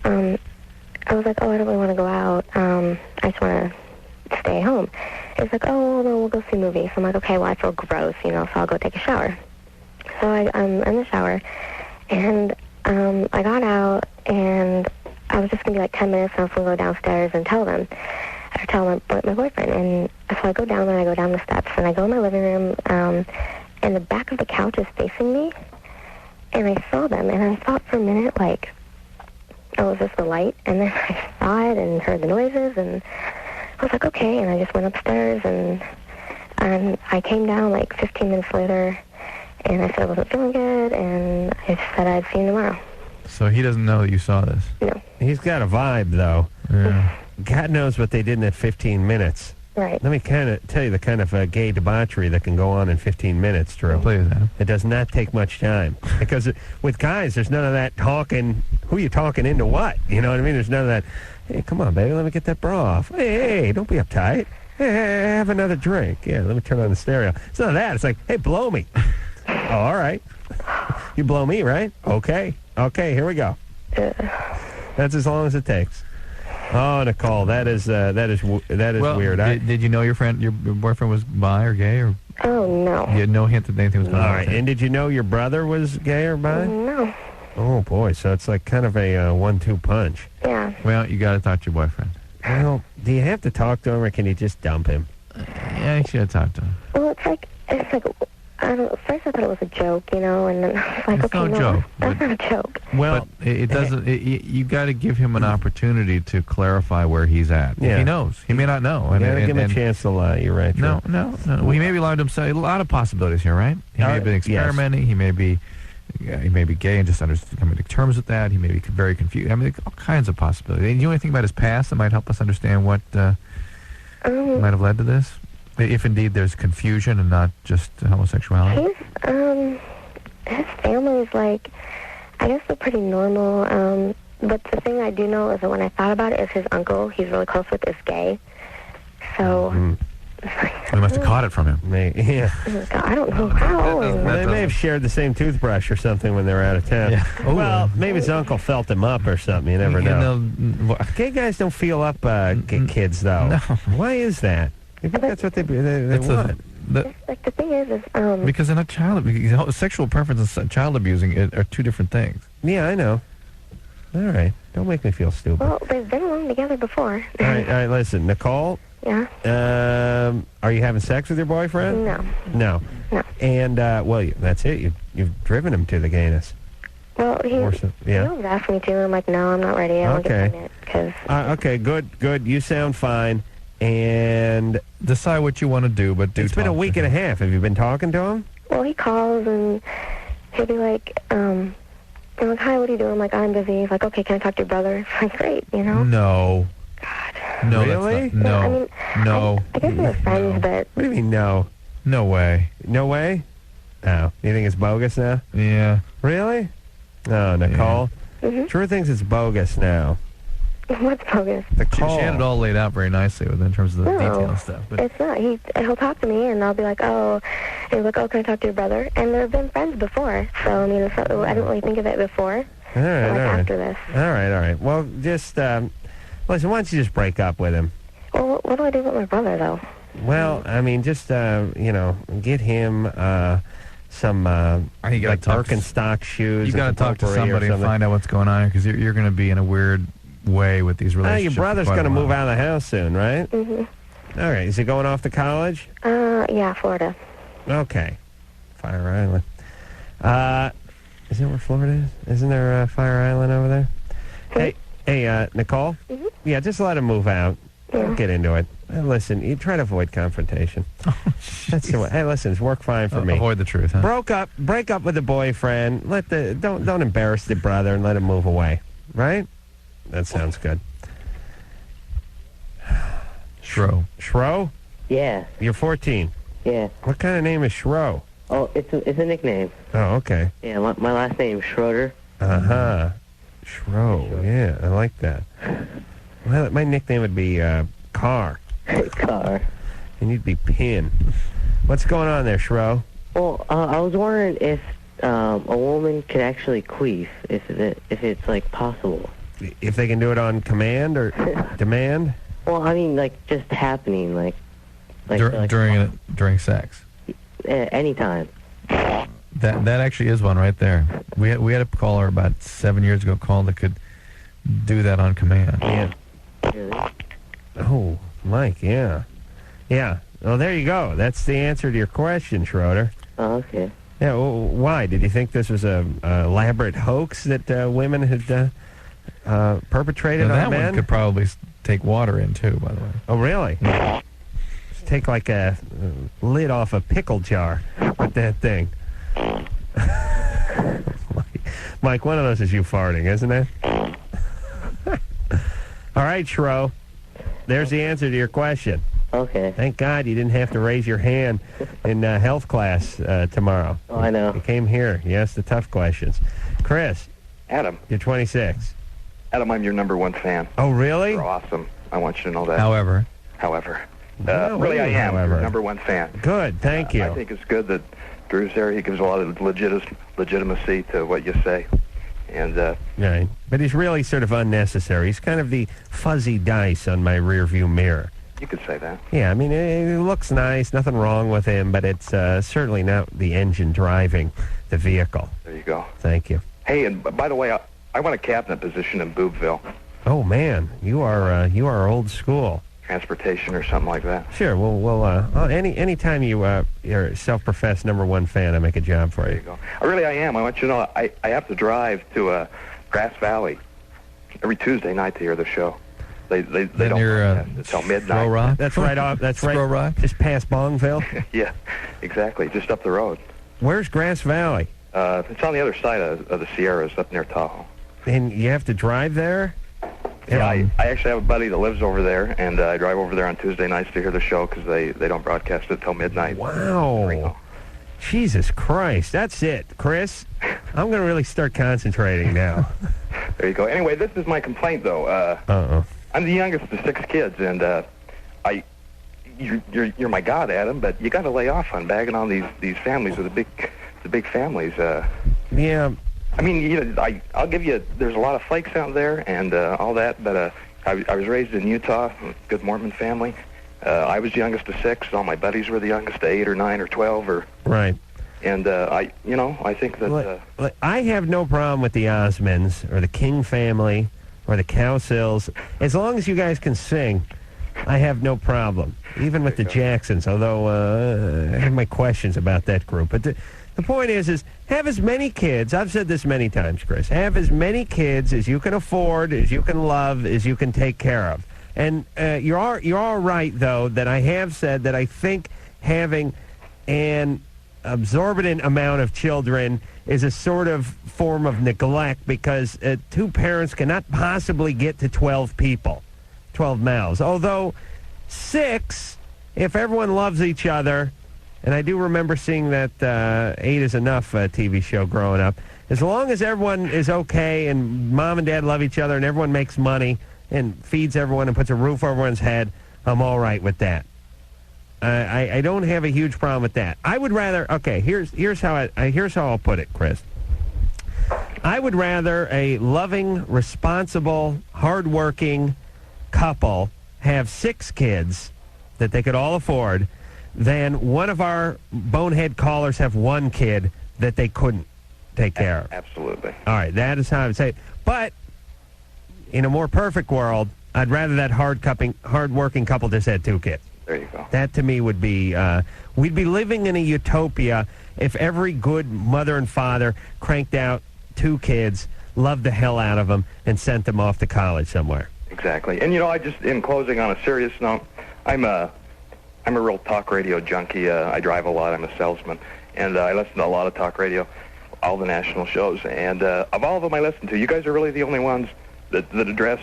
I was like, I don't really want to go out. I just want to stay home. He's like, no, we'll go see movies. So I'm like, okay, well, I feel gross, so I'll go take a shower. So I'm in the shower, and I got out, and I was just going to be like 10 minutes, and I was going to go downstairs and tell them. Or tell my boyfriend. And so I go down, and I go down the steps, and I go in my living room, and the back of the couch is facing me. And I saw them, and I thought for a minute, is this the light? And then I saw it and heard the noises, and I was like, okay. And I just went upstairs, and I came down 15 minutes later, and I said I wasn't feeling good, and I just said I'd see you tomorrow. So he doesn't know that you saw this? No. He's got a vibe, though. Yeah. God knows what they did in that 15 minutes. Right. Let me kind of tell you the kind of gay debauchery that can go on in 15 minutes, Drew. Please, Adam. It does not take much time. Because with guys, there's none of that talking, who you talking into what? You know what I mean? There's none of that, hey, come on, baby, let me get that bra off. Hey, don't be uptight. Hey, have another drink. Yeah, let me turn on the stereo. It's none of that. It's like, hey, blow me. Oh, all right. You blow me, right? Okay, here we go. That's as long as it takes. Oh, Nicole, that is weird. Did you know your boyfriend was bi or gay, or? Oh, no. You had no hint that anything was going on. All right, and did you know your brother was gay or bi? No. Oh boy, so it's like kind of a 1-2 punch. Yeah. Well, you got to talk to your boyfriend. Well, do you have to talk to him, or can you just dump him? Yeah, you should have talked to him. Well, it's like I don't. First, I thought it was a joke, and then I was like, It's okay, no no, joke, that's not a joke. Well, but it doesn't. You got to give him an opportunity to clarify where he's at. Yeah. If he knows. He may not know. You gotta give him a chance to lie. You're right. No. Well, he may be lying to himself. A lot of possibilities here, right? He may have been experimenting. Yes. He may be gay and just coming to terms with that. He may be very confused. I mean, all kinds of possibilities. Do you know anything about his past that might help us understand what might have led to this? If indeed there's confusion and not just homosexuality. His family's I guess they're pretty normal. But the thing I do know is that when I thought about it, is his uncle he's really close with is gay. So We must have caught it from him. Yeah. I don't know how. They may have shared the same toothbrush or something when they were out of town. Yeah. Well, maybe his uncle felt him up or something. You never know. Gay guys don't feel up gay kids, though. No. Why is that? I think that's what they want. The thing is because they're not sexual preference and child abusing are two different things. Yeah, I know. All right. Don't make me feel stupid. Well, they've been alone together before. All right, listen. Nicole? Yeah? Are you having sex with your boyfriend? No. No. No. And, that's it. You've driven him to the gayness. Well, he always asked me to, and I'm like, no, I'm not ready. I don't get pregnant. Okay, good. You sound fine. And decide what you want to do, but it's been a week and a half. Have you been talking to him? Well, he calls, and he'll be like, I'm like, hi, what are you doing? I'm like, I'm busy. He's like, okay, can I talk to your brother? I'm like, great, you know? No. God. No, really? No. I mean, no. I guess we're friends, but... What do you mean, no? No way. No way? Oh, you think it's bogus now? Yeah. Really? No, Nicole. Yeah. Mm-hmm. Drew thinks it's bogus now. What's bogus? The call. She had it all laid out very nicely in terms of the detail stuff. But it's not. He'll talk to me, and I'll be like, oh, and he's like, oh, can I talk to your brother? And they've been friends before, so I mean, I didn't really think of it before. All right, after this. All right. Well, just listen. Why don't you just break up with him? Well, what do I do with my brother, though? Well, I mean, just get him some like Birkenstock shoes. You got to talk to somebody and find out what's going on, because you're going to be in a weird way with these relationships. Your brother's going to move out of the house soon, right? Mm-hmm. All right. Is he going off to college? Yeah, Florida. Okay. Fire Island. Is that where Florida is? Isn't there Fire Island over there? Hey, Nicole? Mm-hmm. Yeah, just let him move out. Yeah. Don't get into it. Listen, you try to avoid confrontation. That's the way. Hey, listen, it's worked fine for me. Avoid the truth, huh? Break up with the boyfriend. Don't embarrass the brother and let him move away. Right? That sounds good. Shro? Yeah. You're 14. Yeah. What kind of name is Shro? Oh, it's a nickname. Oh, okay. Yeah, my last name is Schroeder. Uh-huh. Shro. Yeah, I like that. Well, my nickname would be Car. Car. And you'd be Pin. What's going on there, Shro? Well, I was wondering if a woman could actually queef, if it's like possible. If they can do it on command or demand? Well, I mean, like just happening, like during sex. Anytime. That actually is one right there. We had a caller about 7 years ago that could do that on command. Yeah. Really? Oh, Mike, yeah. Yeah. Well, there you go. That's the answer to your question, Schroeder. Oh, okay. Yeah, well, why? Did you think this was a elaborate hoax that women had perpetrated on that men? One could probably take water in, too, by the way. Oh, really? Yeah. Just take like a lid off a pickle jar with that thing. Mike, one of those is you farting, isn't it? All right, Shro. There's the answer to your question. Okay. Thank God you didn't have to raise your hand in health class tomorrow. Oh, I know. You came here. You asked the tough questions. Chris. Adam. You're 26. Adam, I'm your ¡1 fan. Oh, really? You're awesome. I want you to know that. However. Really, I am your #1 fan. Good. Thank you. I think it's good that Drew's there. He gives a lot of legitimacy to what you say. And right. But he's really sort of unnecessary. He's kind of the fuzzy dice on my rearview mirror. You could say that. Yeah, I mean, it looks nice. Nothing wrong with him, but it's certainly not the engine driving the vehicle. There you go. Thank you. Hey, and by the way, I want a cabinet position in Boobville. Oh, man. You are old school. Transportation or something like that. Sure. We'll anytime you're a self-professed #1 fan, I make a job for you. There you go. I am. I want you to know I have to drive to Grass Valley every Tuesday night to hear the show. They don't broadcast until midnight. Rock? That's right off. That's right. Rock? Just past Bongville. Yeah, exactly. Just up the road. Where's Grass Valley? It's on the other side of the Sierras, up near Tahoe. And you have to drive there? Yeah, I actually have a buddy that lives over there, and I drive over there on Tuesday nights to hear the show because they don't broadcast it till midnight. Wow. Jesus Christ. That's it, Chris. I'm going to really start concentrating now. There you go. Anyway, this is my complaint, though. I'm the youngest of 6 kids, and you're my god, Adam, but you got to lay off on bagging on these families with the big families. Yeah. I mean, I'll give you. There's a lot of flakes out there and all that, but I was raised in Utah, good Mormon family. I was the youngest of 6. All my buddies were the youngest of 8 or 9 or 12 or. Right. And I think that. I have no problem with the Osmonds or the King family or the Cowsills, as long as you guys can sing. I have no problem, even with the Jacksons. Although I have my questions about that group, but The point is have as many kids. I've said this many times, Chris. Have as many kids as you can afford, as you can love, as you can take care of. And you're all right, though, that I have said that I think having an absorbent amount of children is a sort of form of neglect because two parents cannot possibly get to 12 people, 12 mouths. Although Sixx, if everyone loves each other, and I do remember seeing that 8 is Enough TV show growing up. As long as everyone is okay and mom and dad love each other and everyone makes money and feeds everyone and puts a roof over everyone's head, I'm all right with that. I don't have a huge problem with that. I would rather, okay, here's how I'll put it, Chris. I would rather a loving, responsible, hardworking couple have 6 kids that they could all afford than one of our bonehead callers have 1 kid that they couldn't take care of. Absolutely. All right, that is how I would say it. But in a more perfect world, I'd rather that hard-working couple just had 2 kids. There you go. That to me would be, we'd be living in a utopia if every good mother and father cranked out 2 kids, loved the hell out of them, and sent them off to college somewhere. Exactly. And, I just, in closing on a serious note, I'm a real talk radio junkie. I drive a lot. I'm a salesman. And I listen to a lot of talk radio, all the national shows. And of all of them I listen to, you guys are really the only ones that address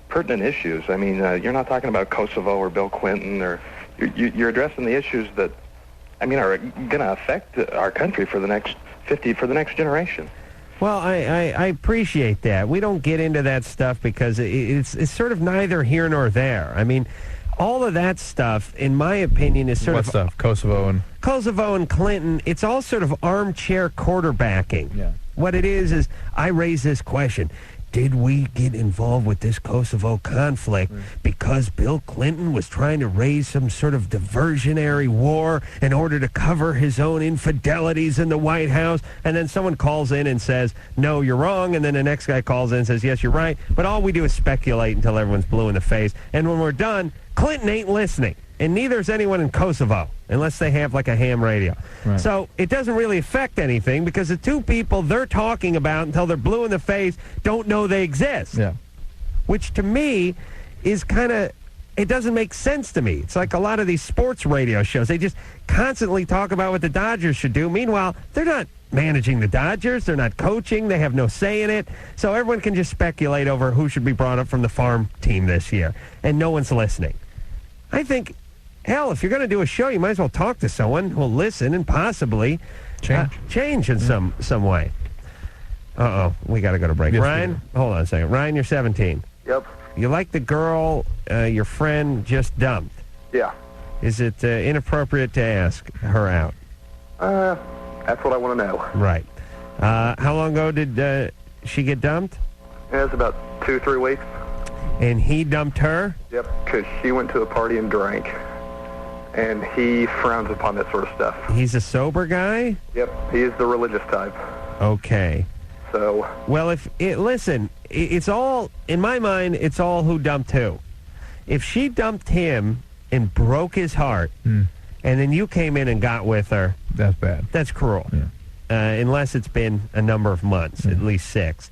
pertinent issues. I mean, you're not talking about Kosovo or Bill Clinton, or you're addressing the issues that, are going to affect our country for the next generation. Well, I appreciate that. We don't get into that stuff because it's sort of neither here nor there. I mean, all of that stuff, in my opinion, is sort What of... stuff? Kosovo and Clinton, it's all sort of armchair quarterbacking. Yeah. What it is I raise this question. Did we get involved with this Kosovo conflict because Bill Clinton was trying to raise some sort of diversionary war in order to cover his own infidelities in the White House? And then someone calls in and says, no, you're wrong. And then the next guy calls in and says, yes, you're right. But all we do is speculate until everyone's blue in the face. And when we're done, Clinton ain't listening. And neither is anyone in Kosovo, unless they have like a ham radio. Right. So it doesn't really affect anything because the 2 people they're talking about until they're blue in the face don't know they exist. Yeah. Which to me is kind of, it doesn't make sense to me. It's like a lot of these sports radio shows. They just constantly talk about what the Dodgers should do. Meanwhile, they're not managing the Dodgers. They're not coaching. They have no say in it. So everyone can just speculate over who should be brought up from the farm team this year. And no one's listening. I think... Hell, if you're going to do a show, you might as well talk to someone who will listen and possibly change in some way. Uh-oh, we got to go to break. Yes, Ryan, hold on a second. Ryan, you're 17. Yep. You like the girl your friend just dumped. Yeah. Is it inappropriate to ask her out? That's what I want to know. Right. How long ago did she get dumped? Yeah, it's about 2-3 weeks. And he dumped her? Yep, because she went to a party and drank. And he frowns upon that sort of stuff. He's a sober guy? Yep, he is the religious type. Okay. So... Well, it's all, in my mind, it's all who dumped who. If she dumped him and broke his heart, and then you came in and got with her... That's bad. That's cruel. Yeah. Unless it's been a number of months, at least 6.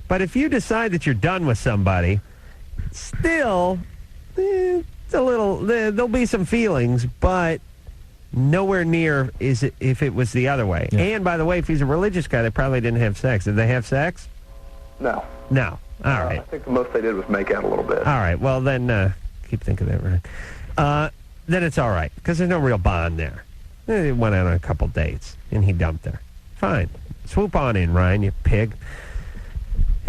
But if you decide that you're done with somebody, still... It's a little, there'll be some feelings, but nowhere near is it if it was the other way. Yeah. And by the way, if he's a religious guy, they probably didn't have sex. Did they have sex? No. No. All right. I think the most they did was make out a little bit. All right. Well, then keep thinking that, right? Then it's all right because there's no real bond there. They went out on a couple dates, and he dumped her. Fine. Swoop on in, Ryan, you pig.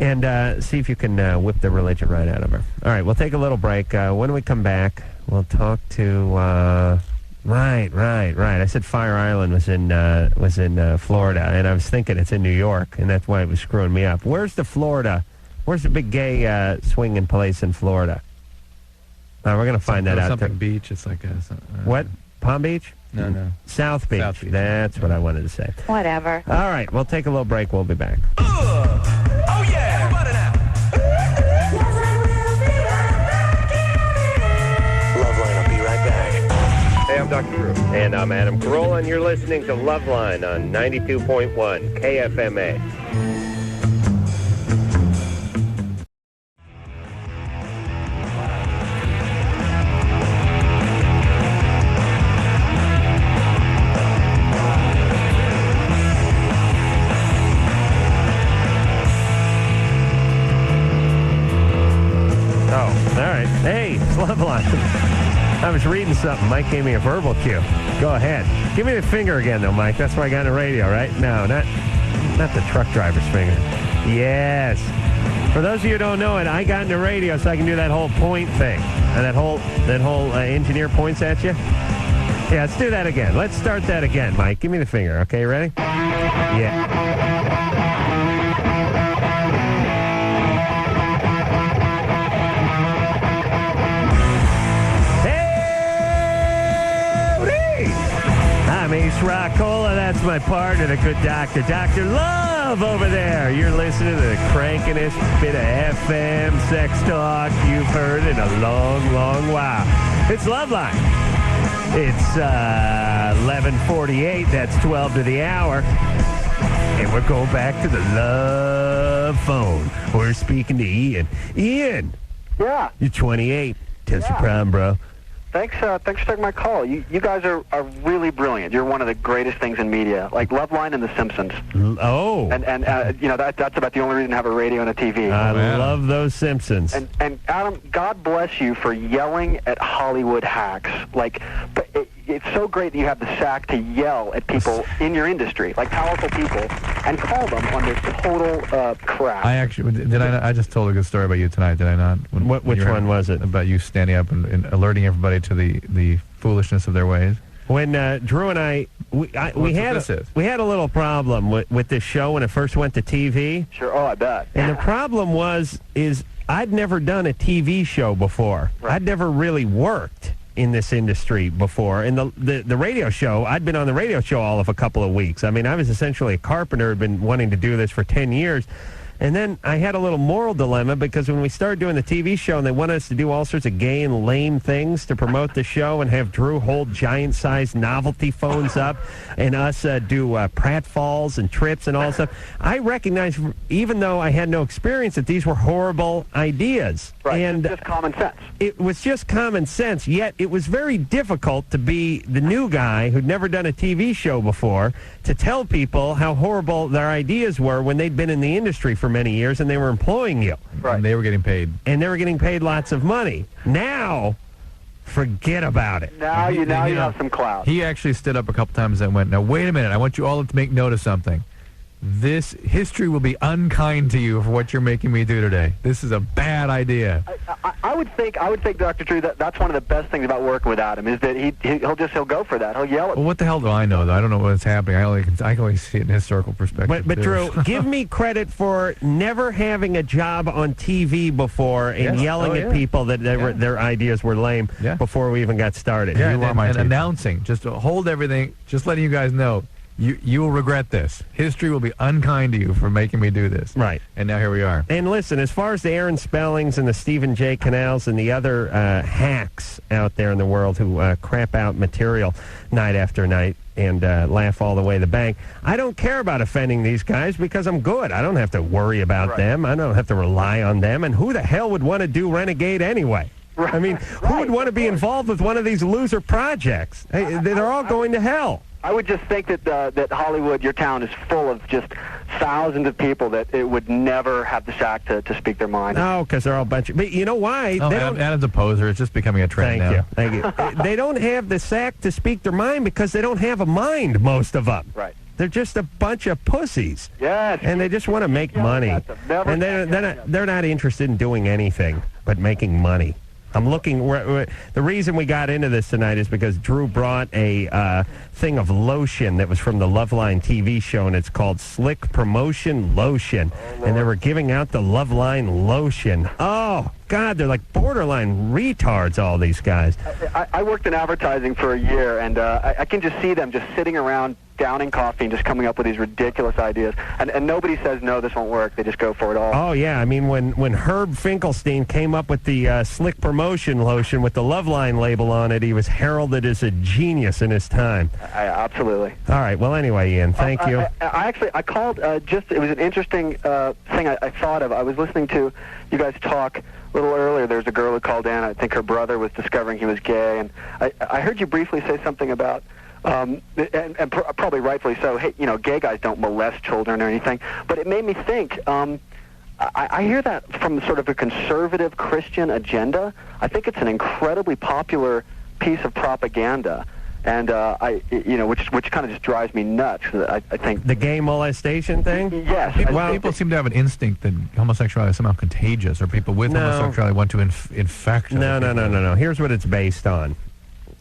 And see if you can whip the religion right out of her. All right, we'll take a little break. When we come back, we'll talk to... Right. I said Fire Island was in Florida, and I was thinking it's in New York, and that's why it was screwing me up. Where's the big gay swinging place in Florida? We're going to find that out. Something beach. It's like a... What? Palm Beach? No. South Beach. That's what I wanted to say. Whatever. All right, we'll take a little break. We'll be back. Oh, yeah, everybody now. Loveline, I'll be right back. Hey, I'm I'm Dr. Drew. And I'm Adam Carolla, and you're listening to Loveline on 92.1 KFMA. Loveline. I was reading something. Mike gave me a verbal cue. Go ahead. Give me the finger again, though, Mike. That's why I got on the radio, right? No, not the truck driver's finger. Yes. For those of you who don't know it, I got in the radio so I can do that whole point thing. And that whole engineer points at you. Yeah, let's do that again. Let's start that again, Mike. Give me the finger. Okay, ready? Yeah. Ace Rockola, that's my partner, the good doctor, Dr. Love over there. You're listening to the crankinest bit of FM sex talk you've heard in a long, long while. It's Loveline. It's 11:48. That's 12 to the hour. And we're going back to the love phone. We're speaking to Ian. Ian. Yeah. You're 28. Tell us your problem, bro. Thanks for taking my call. You guys are really brilliant. You're one of the greatest things in media, like Loveline and The Simpsons. Oh. And that's about the only reason to have a radio and a TV. I love those Simpsons. And Adam, God bless you for yelling at Hollywood hacks. It's so great that you have the sack to yell at people in your industry, like powerful people, and call them on their total crap. I actually I just told a good story about you tonight, did I not? Which one was it? About you standing up and alerting everybody to the foolishness of their ways. When Drew and I had a little problem with this show when it first went to TV. Sure. Oh, I bet. And the problem is I'd never done a TV show before. Right. I'd never really worked in this industry before. And the radio show, I'd been on the radio show all of a couple of weeks. I mean, I was essentially a carpenter, had been wanting to do this for 10 years. And then I had a little moral dilemma because when we started doing the TV show and they wanted us to do all sorts of gay and lame things to promote the show and have Drew hold giant-sized novelty phones up and us do pratfalls and trips and all that stuff, I recognized, even though I had no experience, that these were horrible ideas. Right, and just common sense. It was just common sense, yet it was very difficult to be the new guy who'd never done a TV show before to tell people how horrible their ideas were when they'd been in the industry for many years and they were employing you. Right. And they were getting paid. And they were getting paid lots of money. Now, forget about it. Now you have some clout. He actually stood up a couple times and went, now wait a minute, I want you all to make note of something. This history will be unkind to you for what you're making me do today. This is a bad idea. I would think, Dr. Drew, that's one of the best things about working with Adam is that he'll go for that. He'll yell at. Well, what the hell do I know, though? I don't know what's happening. I can only see it in historical perspective. But Drew, give me credit for never having a job on TV before and yelling at people that their ideas were lame before we even got started. Yeah, and announcing, just to hold everything, just letting you guys know. You will regret this. History will be unkind to you for making me do this. Right. And now here we are. And listen, as far as the Aaron Spellings and the Stephen J. Canals and the other hacks out there in the world who crap out material night after night and laugh all the way to the bank, I don't care about offending these guys because I'm good. I don't have to worry about them. I don't have to rely on them. And who the hell would want to do Renegade anyway? Right. I mean, who would want to be involved with one of these loser projects? They're all going to hell. I would just think that Hollywood, your town, is full of just thousands of people that it would never have the sack to speak their mind. No, because they're all a bunch of... But you know why? Adam's a poser. It's just becoming a trend now. Thank you. They don't have the sack to speak their mind because they don't have a mind, most of them. Right. They're just a bunch of pussies. Yes. And they just want to make money. And they're not interested in doing anything but making money. I'm looking. The reason we got into this tonight is because Drew brought a thing of lotion that was from the Loveline TV show, and it's called Slick Promotion Lotion. And they were giving out the Loveline lotion. Oh, God, they're like borderline retards, all these guys. I worked in advertising for a year, and I can just see them just sitting around downing coffee and just coming up with these ridiculous ideas. And nobody says, no, this won't work. They just go for it all. Oh, yeah. I mean, when Herb Finkelstein came up with the Slick Promotion lotion with the Loveline label on it, he was heralded as a genius in his time. Absolutely. All right. Well, anyway, Ian, thank you. I called it was an interesting thing I thought of. I was listening to you guys talk a little earlier. There was a girl who called in. I think her brother was discovering he was gay. And I heard you briefly say something about, and probably rightfully so, hey, gay guys don't molest children or anything. But it made me think, I hear that from sort of a conservative Christian agenda. I think it's an incredibly popular piece of propaganda. And which kind of just drives me nuts. I think the gay molestation thing. Yes, people seem to have an instinct that homosexuality is somehow contagious, or people with homosexuality want to infect. No. Here's what it's based on.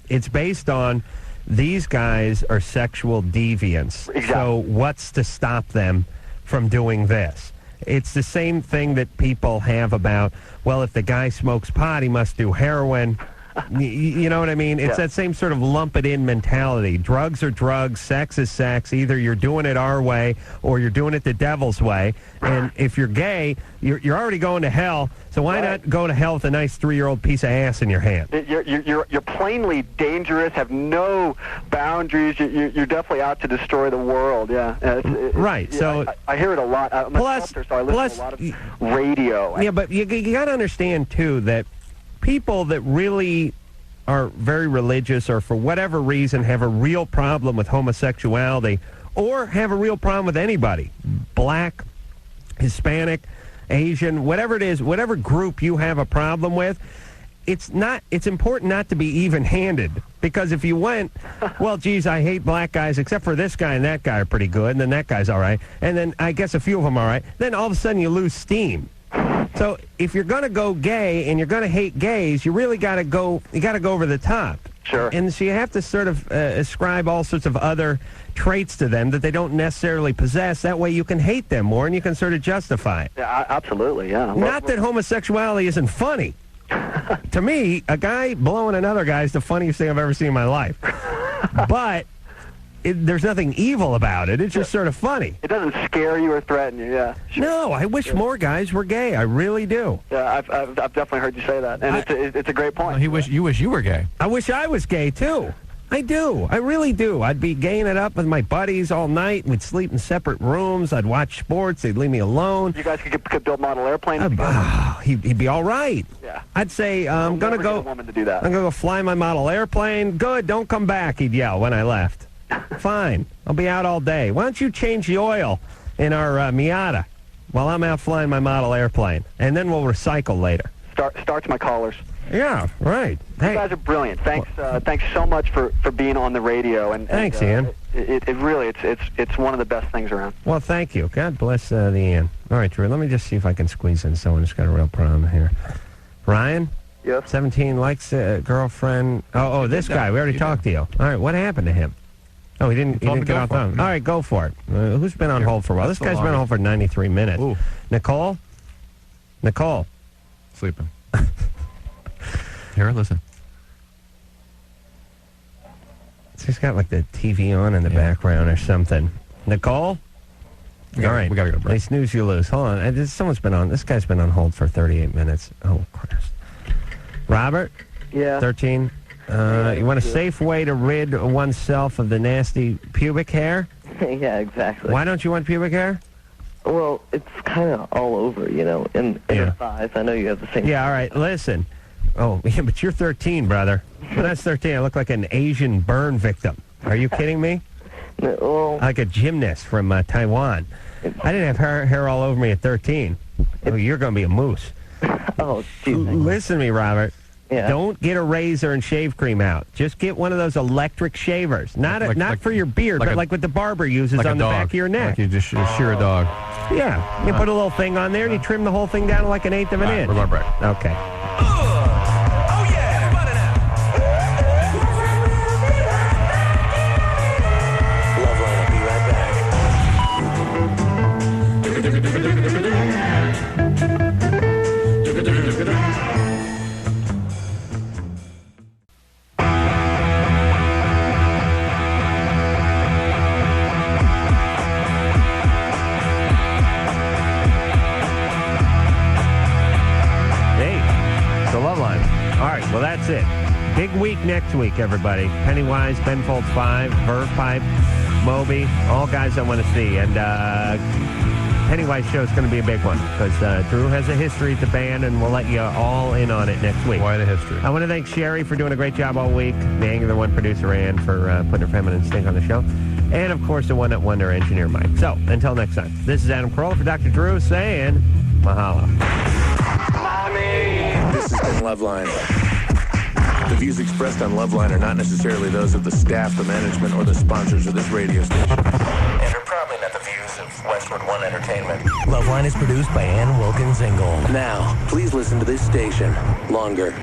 It's based on these guys are sexual deviants. Exactly. So what's to stop them from doing this? It's the same thing that people have about, well, if the guy smokes pot, he must do heroin. You know what I mean? It's that same sort of lump it in mentality. Drugs are drugs, sex is sex. Either you're doing it our way or you're doing it the devil's way. And if you're gay, you're already going to hell. So why not go to hell with a nice 3-year-old piece of ass in your hand? You're plainly dangerous, have no boundaries. You're definitely out to destroy the world. Yeah. Right. So I hear it a lot. I'm a sculptor, so I listen to a lot of radio. Yeah, but you got to understand too that people that really are very religious or for whatever reason have a real problem with homosexuality or have a real problem with anybody, black, Hispanic, Asian, whatever it is, whatever group you have a problem with, it's important not to be even-handed, because if you went, well, geez, I hate black guys except for this guy and that guy are pretty good, and then that guy's all right, and then I guess a few of them are all right, then all of a sudden you lose steam. So if you're going to go gay and you're going to hate gays, you really got to go over the top. Sure. And so you have to sort of ascribe all sorts of other traits to them that they don't necessarily possess. That way you can hate them more and you can sort of justify it. Yeah, absolutely, yeah. Not that homosexuality isn't funny. To me, a guy blowing another guy is the funniest thing I've ever seen in my life. But there's nothing evil about it. It's just sort of funny. It doesn't scare you or threaten you, yeah. Sure. No, I wish more guys were gay. I really do. Yeah, I've definitely heard you say that, and it's a great point. You wish you were gay. I wish I was gay, too. I do. I really do. I'd be gaying it up with my buddies all night. We'd sleep in separate rooms. I'd watch sports. They'd leave me alone. You guys could build model airplanes he'd be all right. Yeah. I'd say, I'm going to go. A woman to do that. I'm going to go fly my model airplane. Good, don't come back, he'd yell when I left. Fine. I'll be out all day. Why don't you change the oil in our Miata while I'm out flying my model airplane? And then we'll recycle later. Starts my callers. Yeah, right. Hey. You guys are brilliant. Thanks so much for being on the radio. Thanks, Ian. It really, it's one of the best things around. Well, thank you. God bless the Ian. All right, Drew, let me just see if I can squeeze in someone who's got a real problem here. Ryan? Yes. 17, likes a girlfriend. Oh, this guy. We already talked to you. All right, what happened to him? Oh, he didn't get off the phone. All right, go for it. Who's been on hold for a while? This guy's been on hold for 93 minutes. Ooh. Nicole? Sleeping. Here, listen. She's got like the TV on in the background or something. Nicole? All right. We got to go to break. They snooze, you lose. Hold on. This guy's been on hold for 38 minutes. Oh, Christ. Robert? Yeah. 13. You want a safe way to rid oneself of the nasty pubic hair? Yeah, exactly. Why don't you want pubic hair? Well, it's kind of all over, in the thighs. I know you have the same. Yeah, all right. Listen. Oh, yeah, but you're 13, brother. When I was 13, I look like an Asian burn victim. Are you kidding me? No, like a gymnast from Taiwan. I didn't have hair all over me at 13. Oh, you're going to be a moose. Oh, geez. Listen to me, Robert. Yeah. Don't get a razor and shave cream out. Just get one of those electric shavers. Not for your beard, but like what the barber uses on the back of your neck. Like you just shear a dog. Yeah. You put a little thing on there and you trim the whole thing down to like an eighth of an inch. We're going break. Okay. Big week next week, everybody. Pennywise, Ben Folds 5, Verve Pipe, Moby, all guys I want to see. And Pennywise show is going to be a big one because Drew has a history at the band, and we'll let you all in on it next week. Quite a history. I want to thank Sherry for doing a great job all week, the Angular One producer Ann for putting her feminine stink on the show, and, of course, the one that wonder engineer Mike. So, until next time, this is Adam Carolla for Dr. Drew saying mahalo. This has been Loveline. The views expressed on Loveline are not necessarily those of the staff, the management, or the sponsors of this radio station. And are probably not the views of Westwood One Entertainment. Loveline is produced by Ann Wilkins Ingle. Now, please listen to this station longer.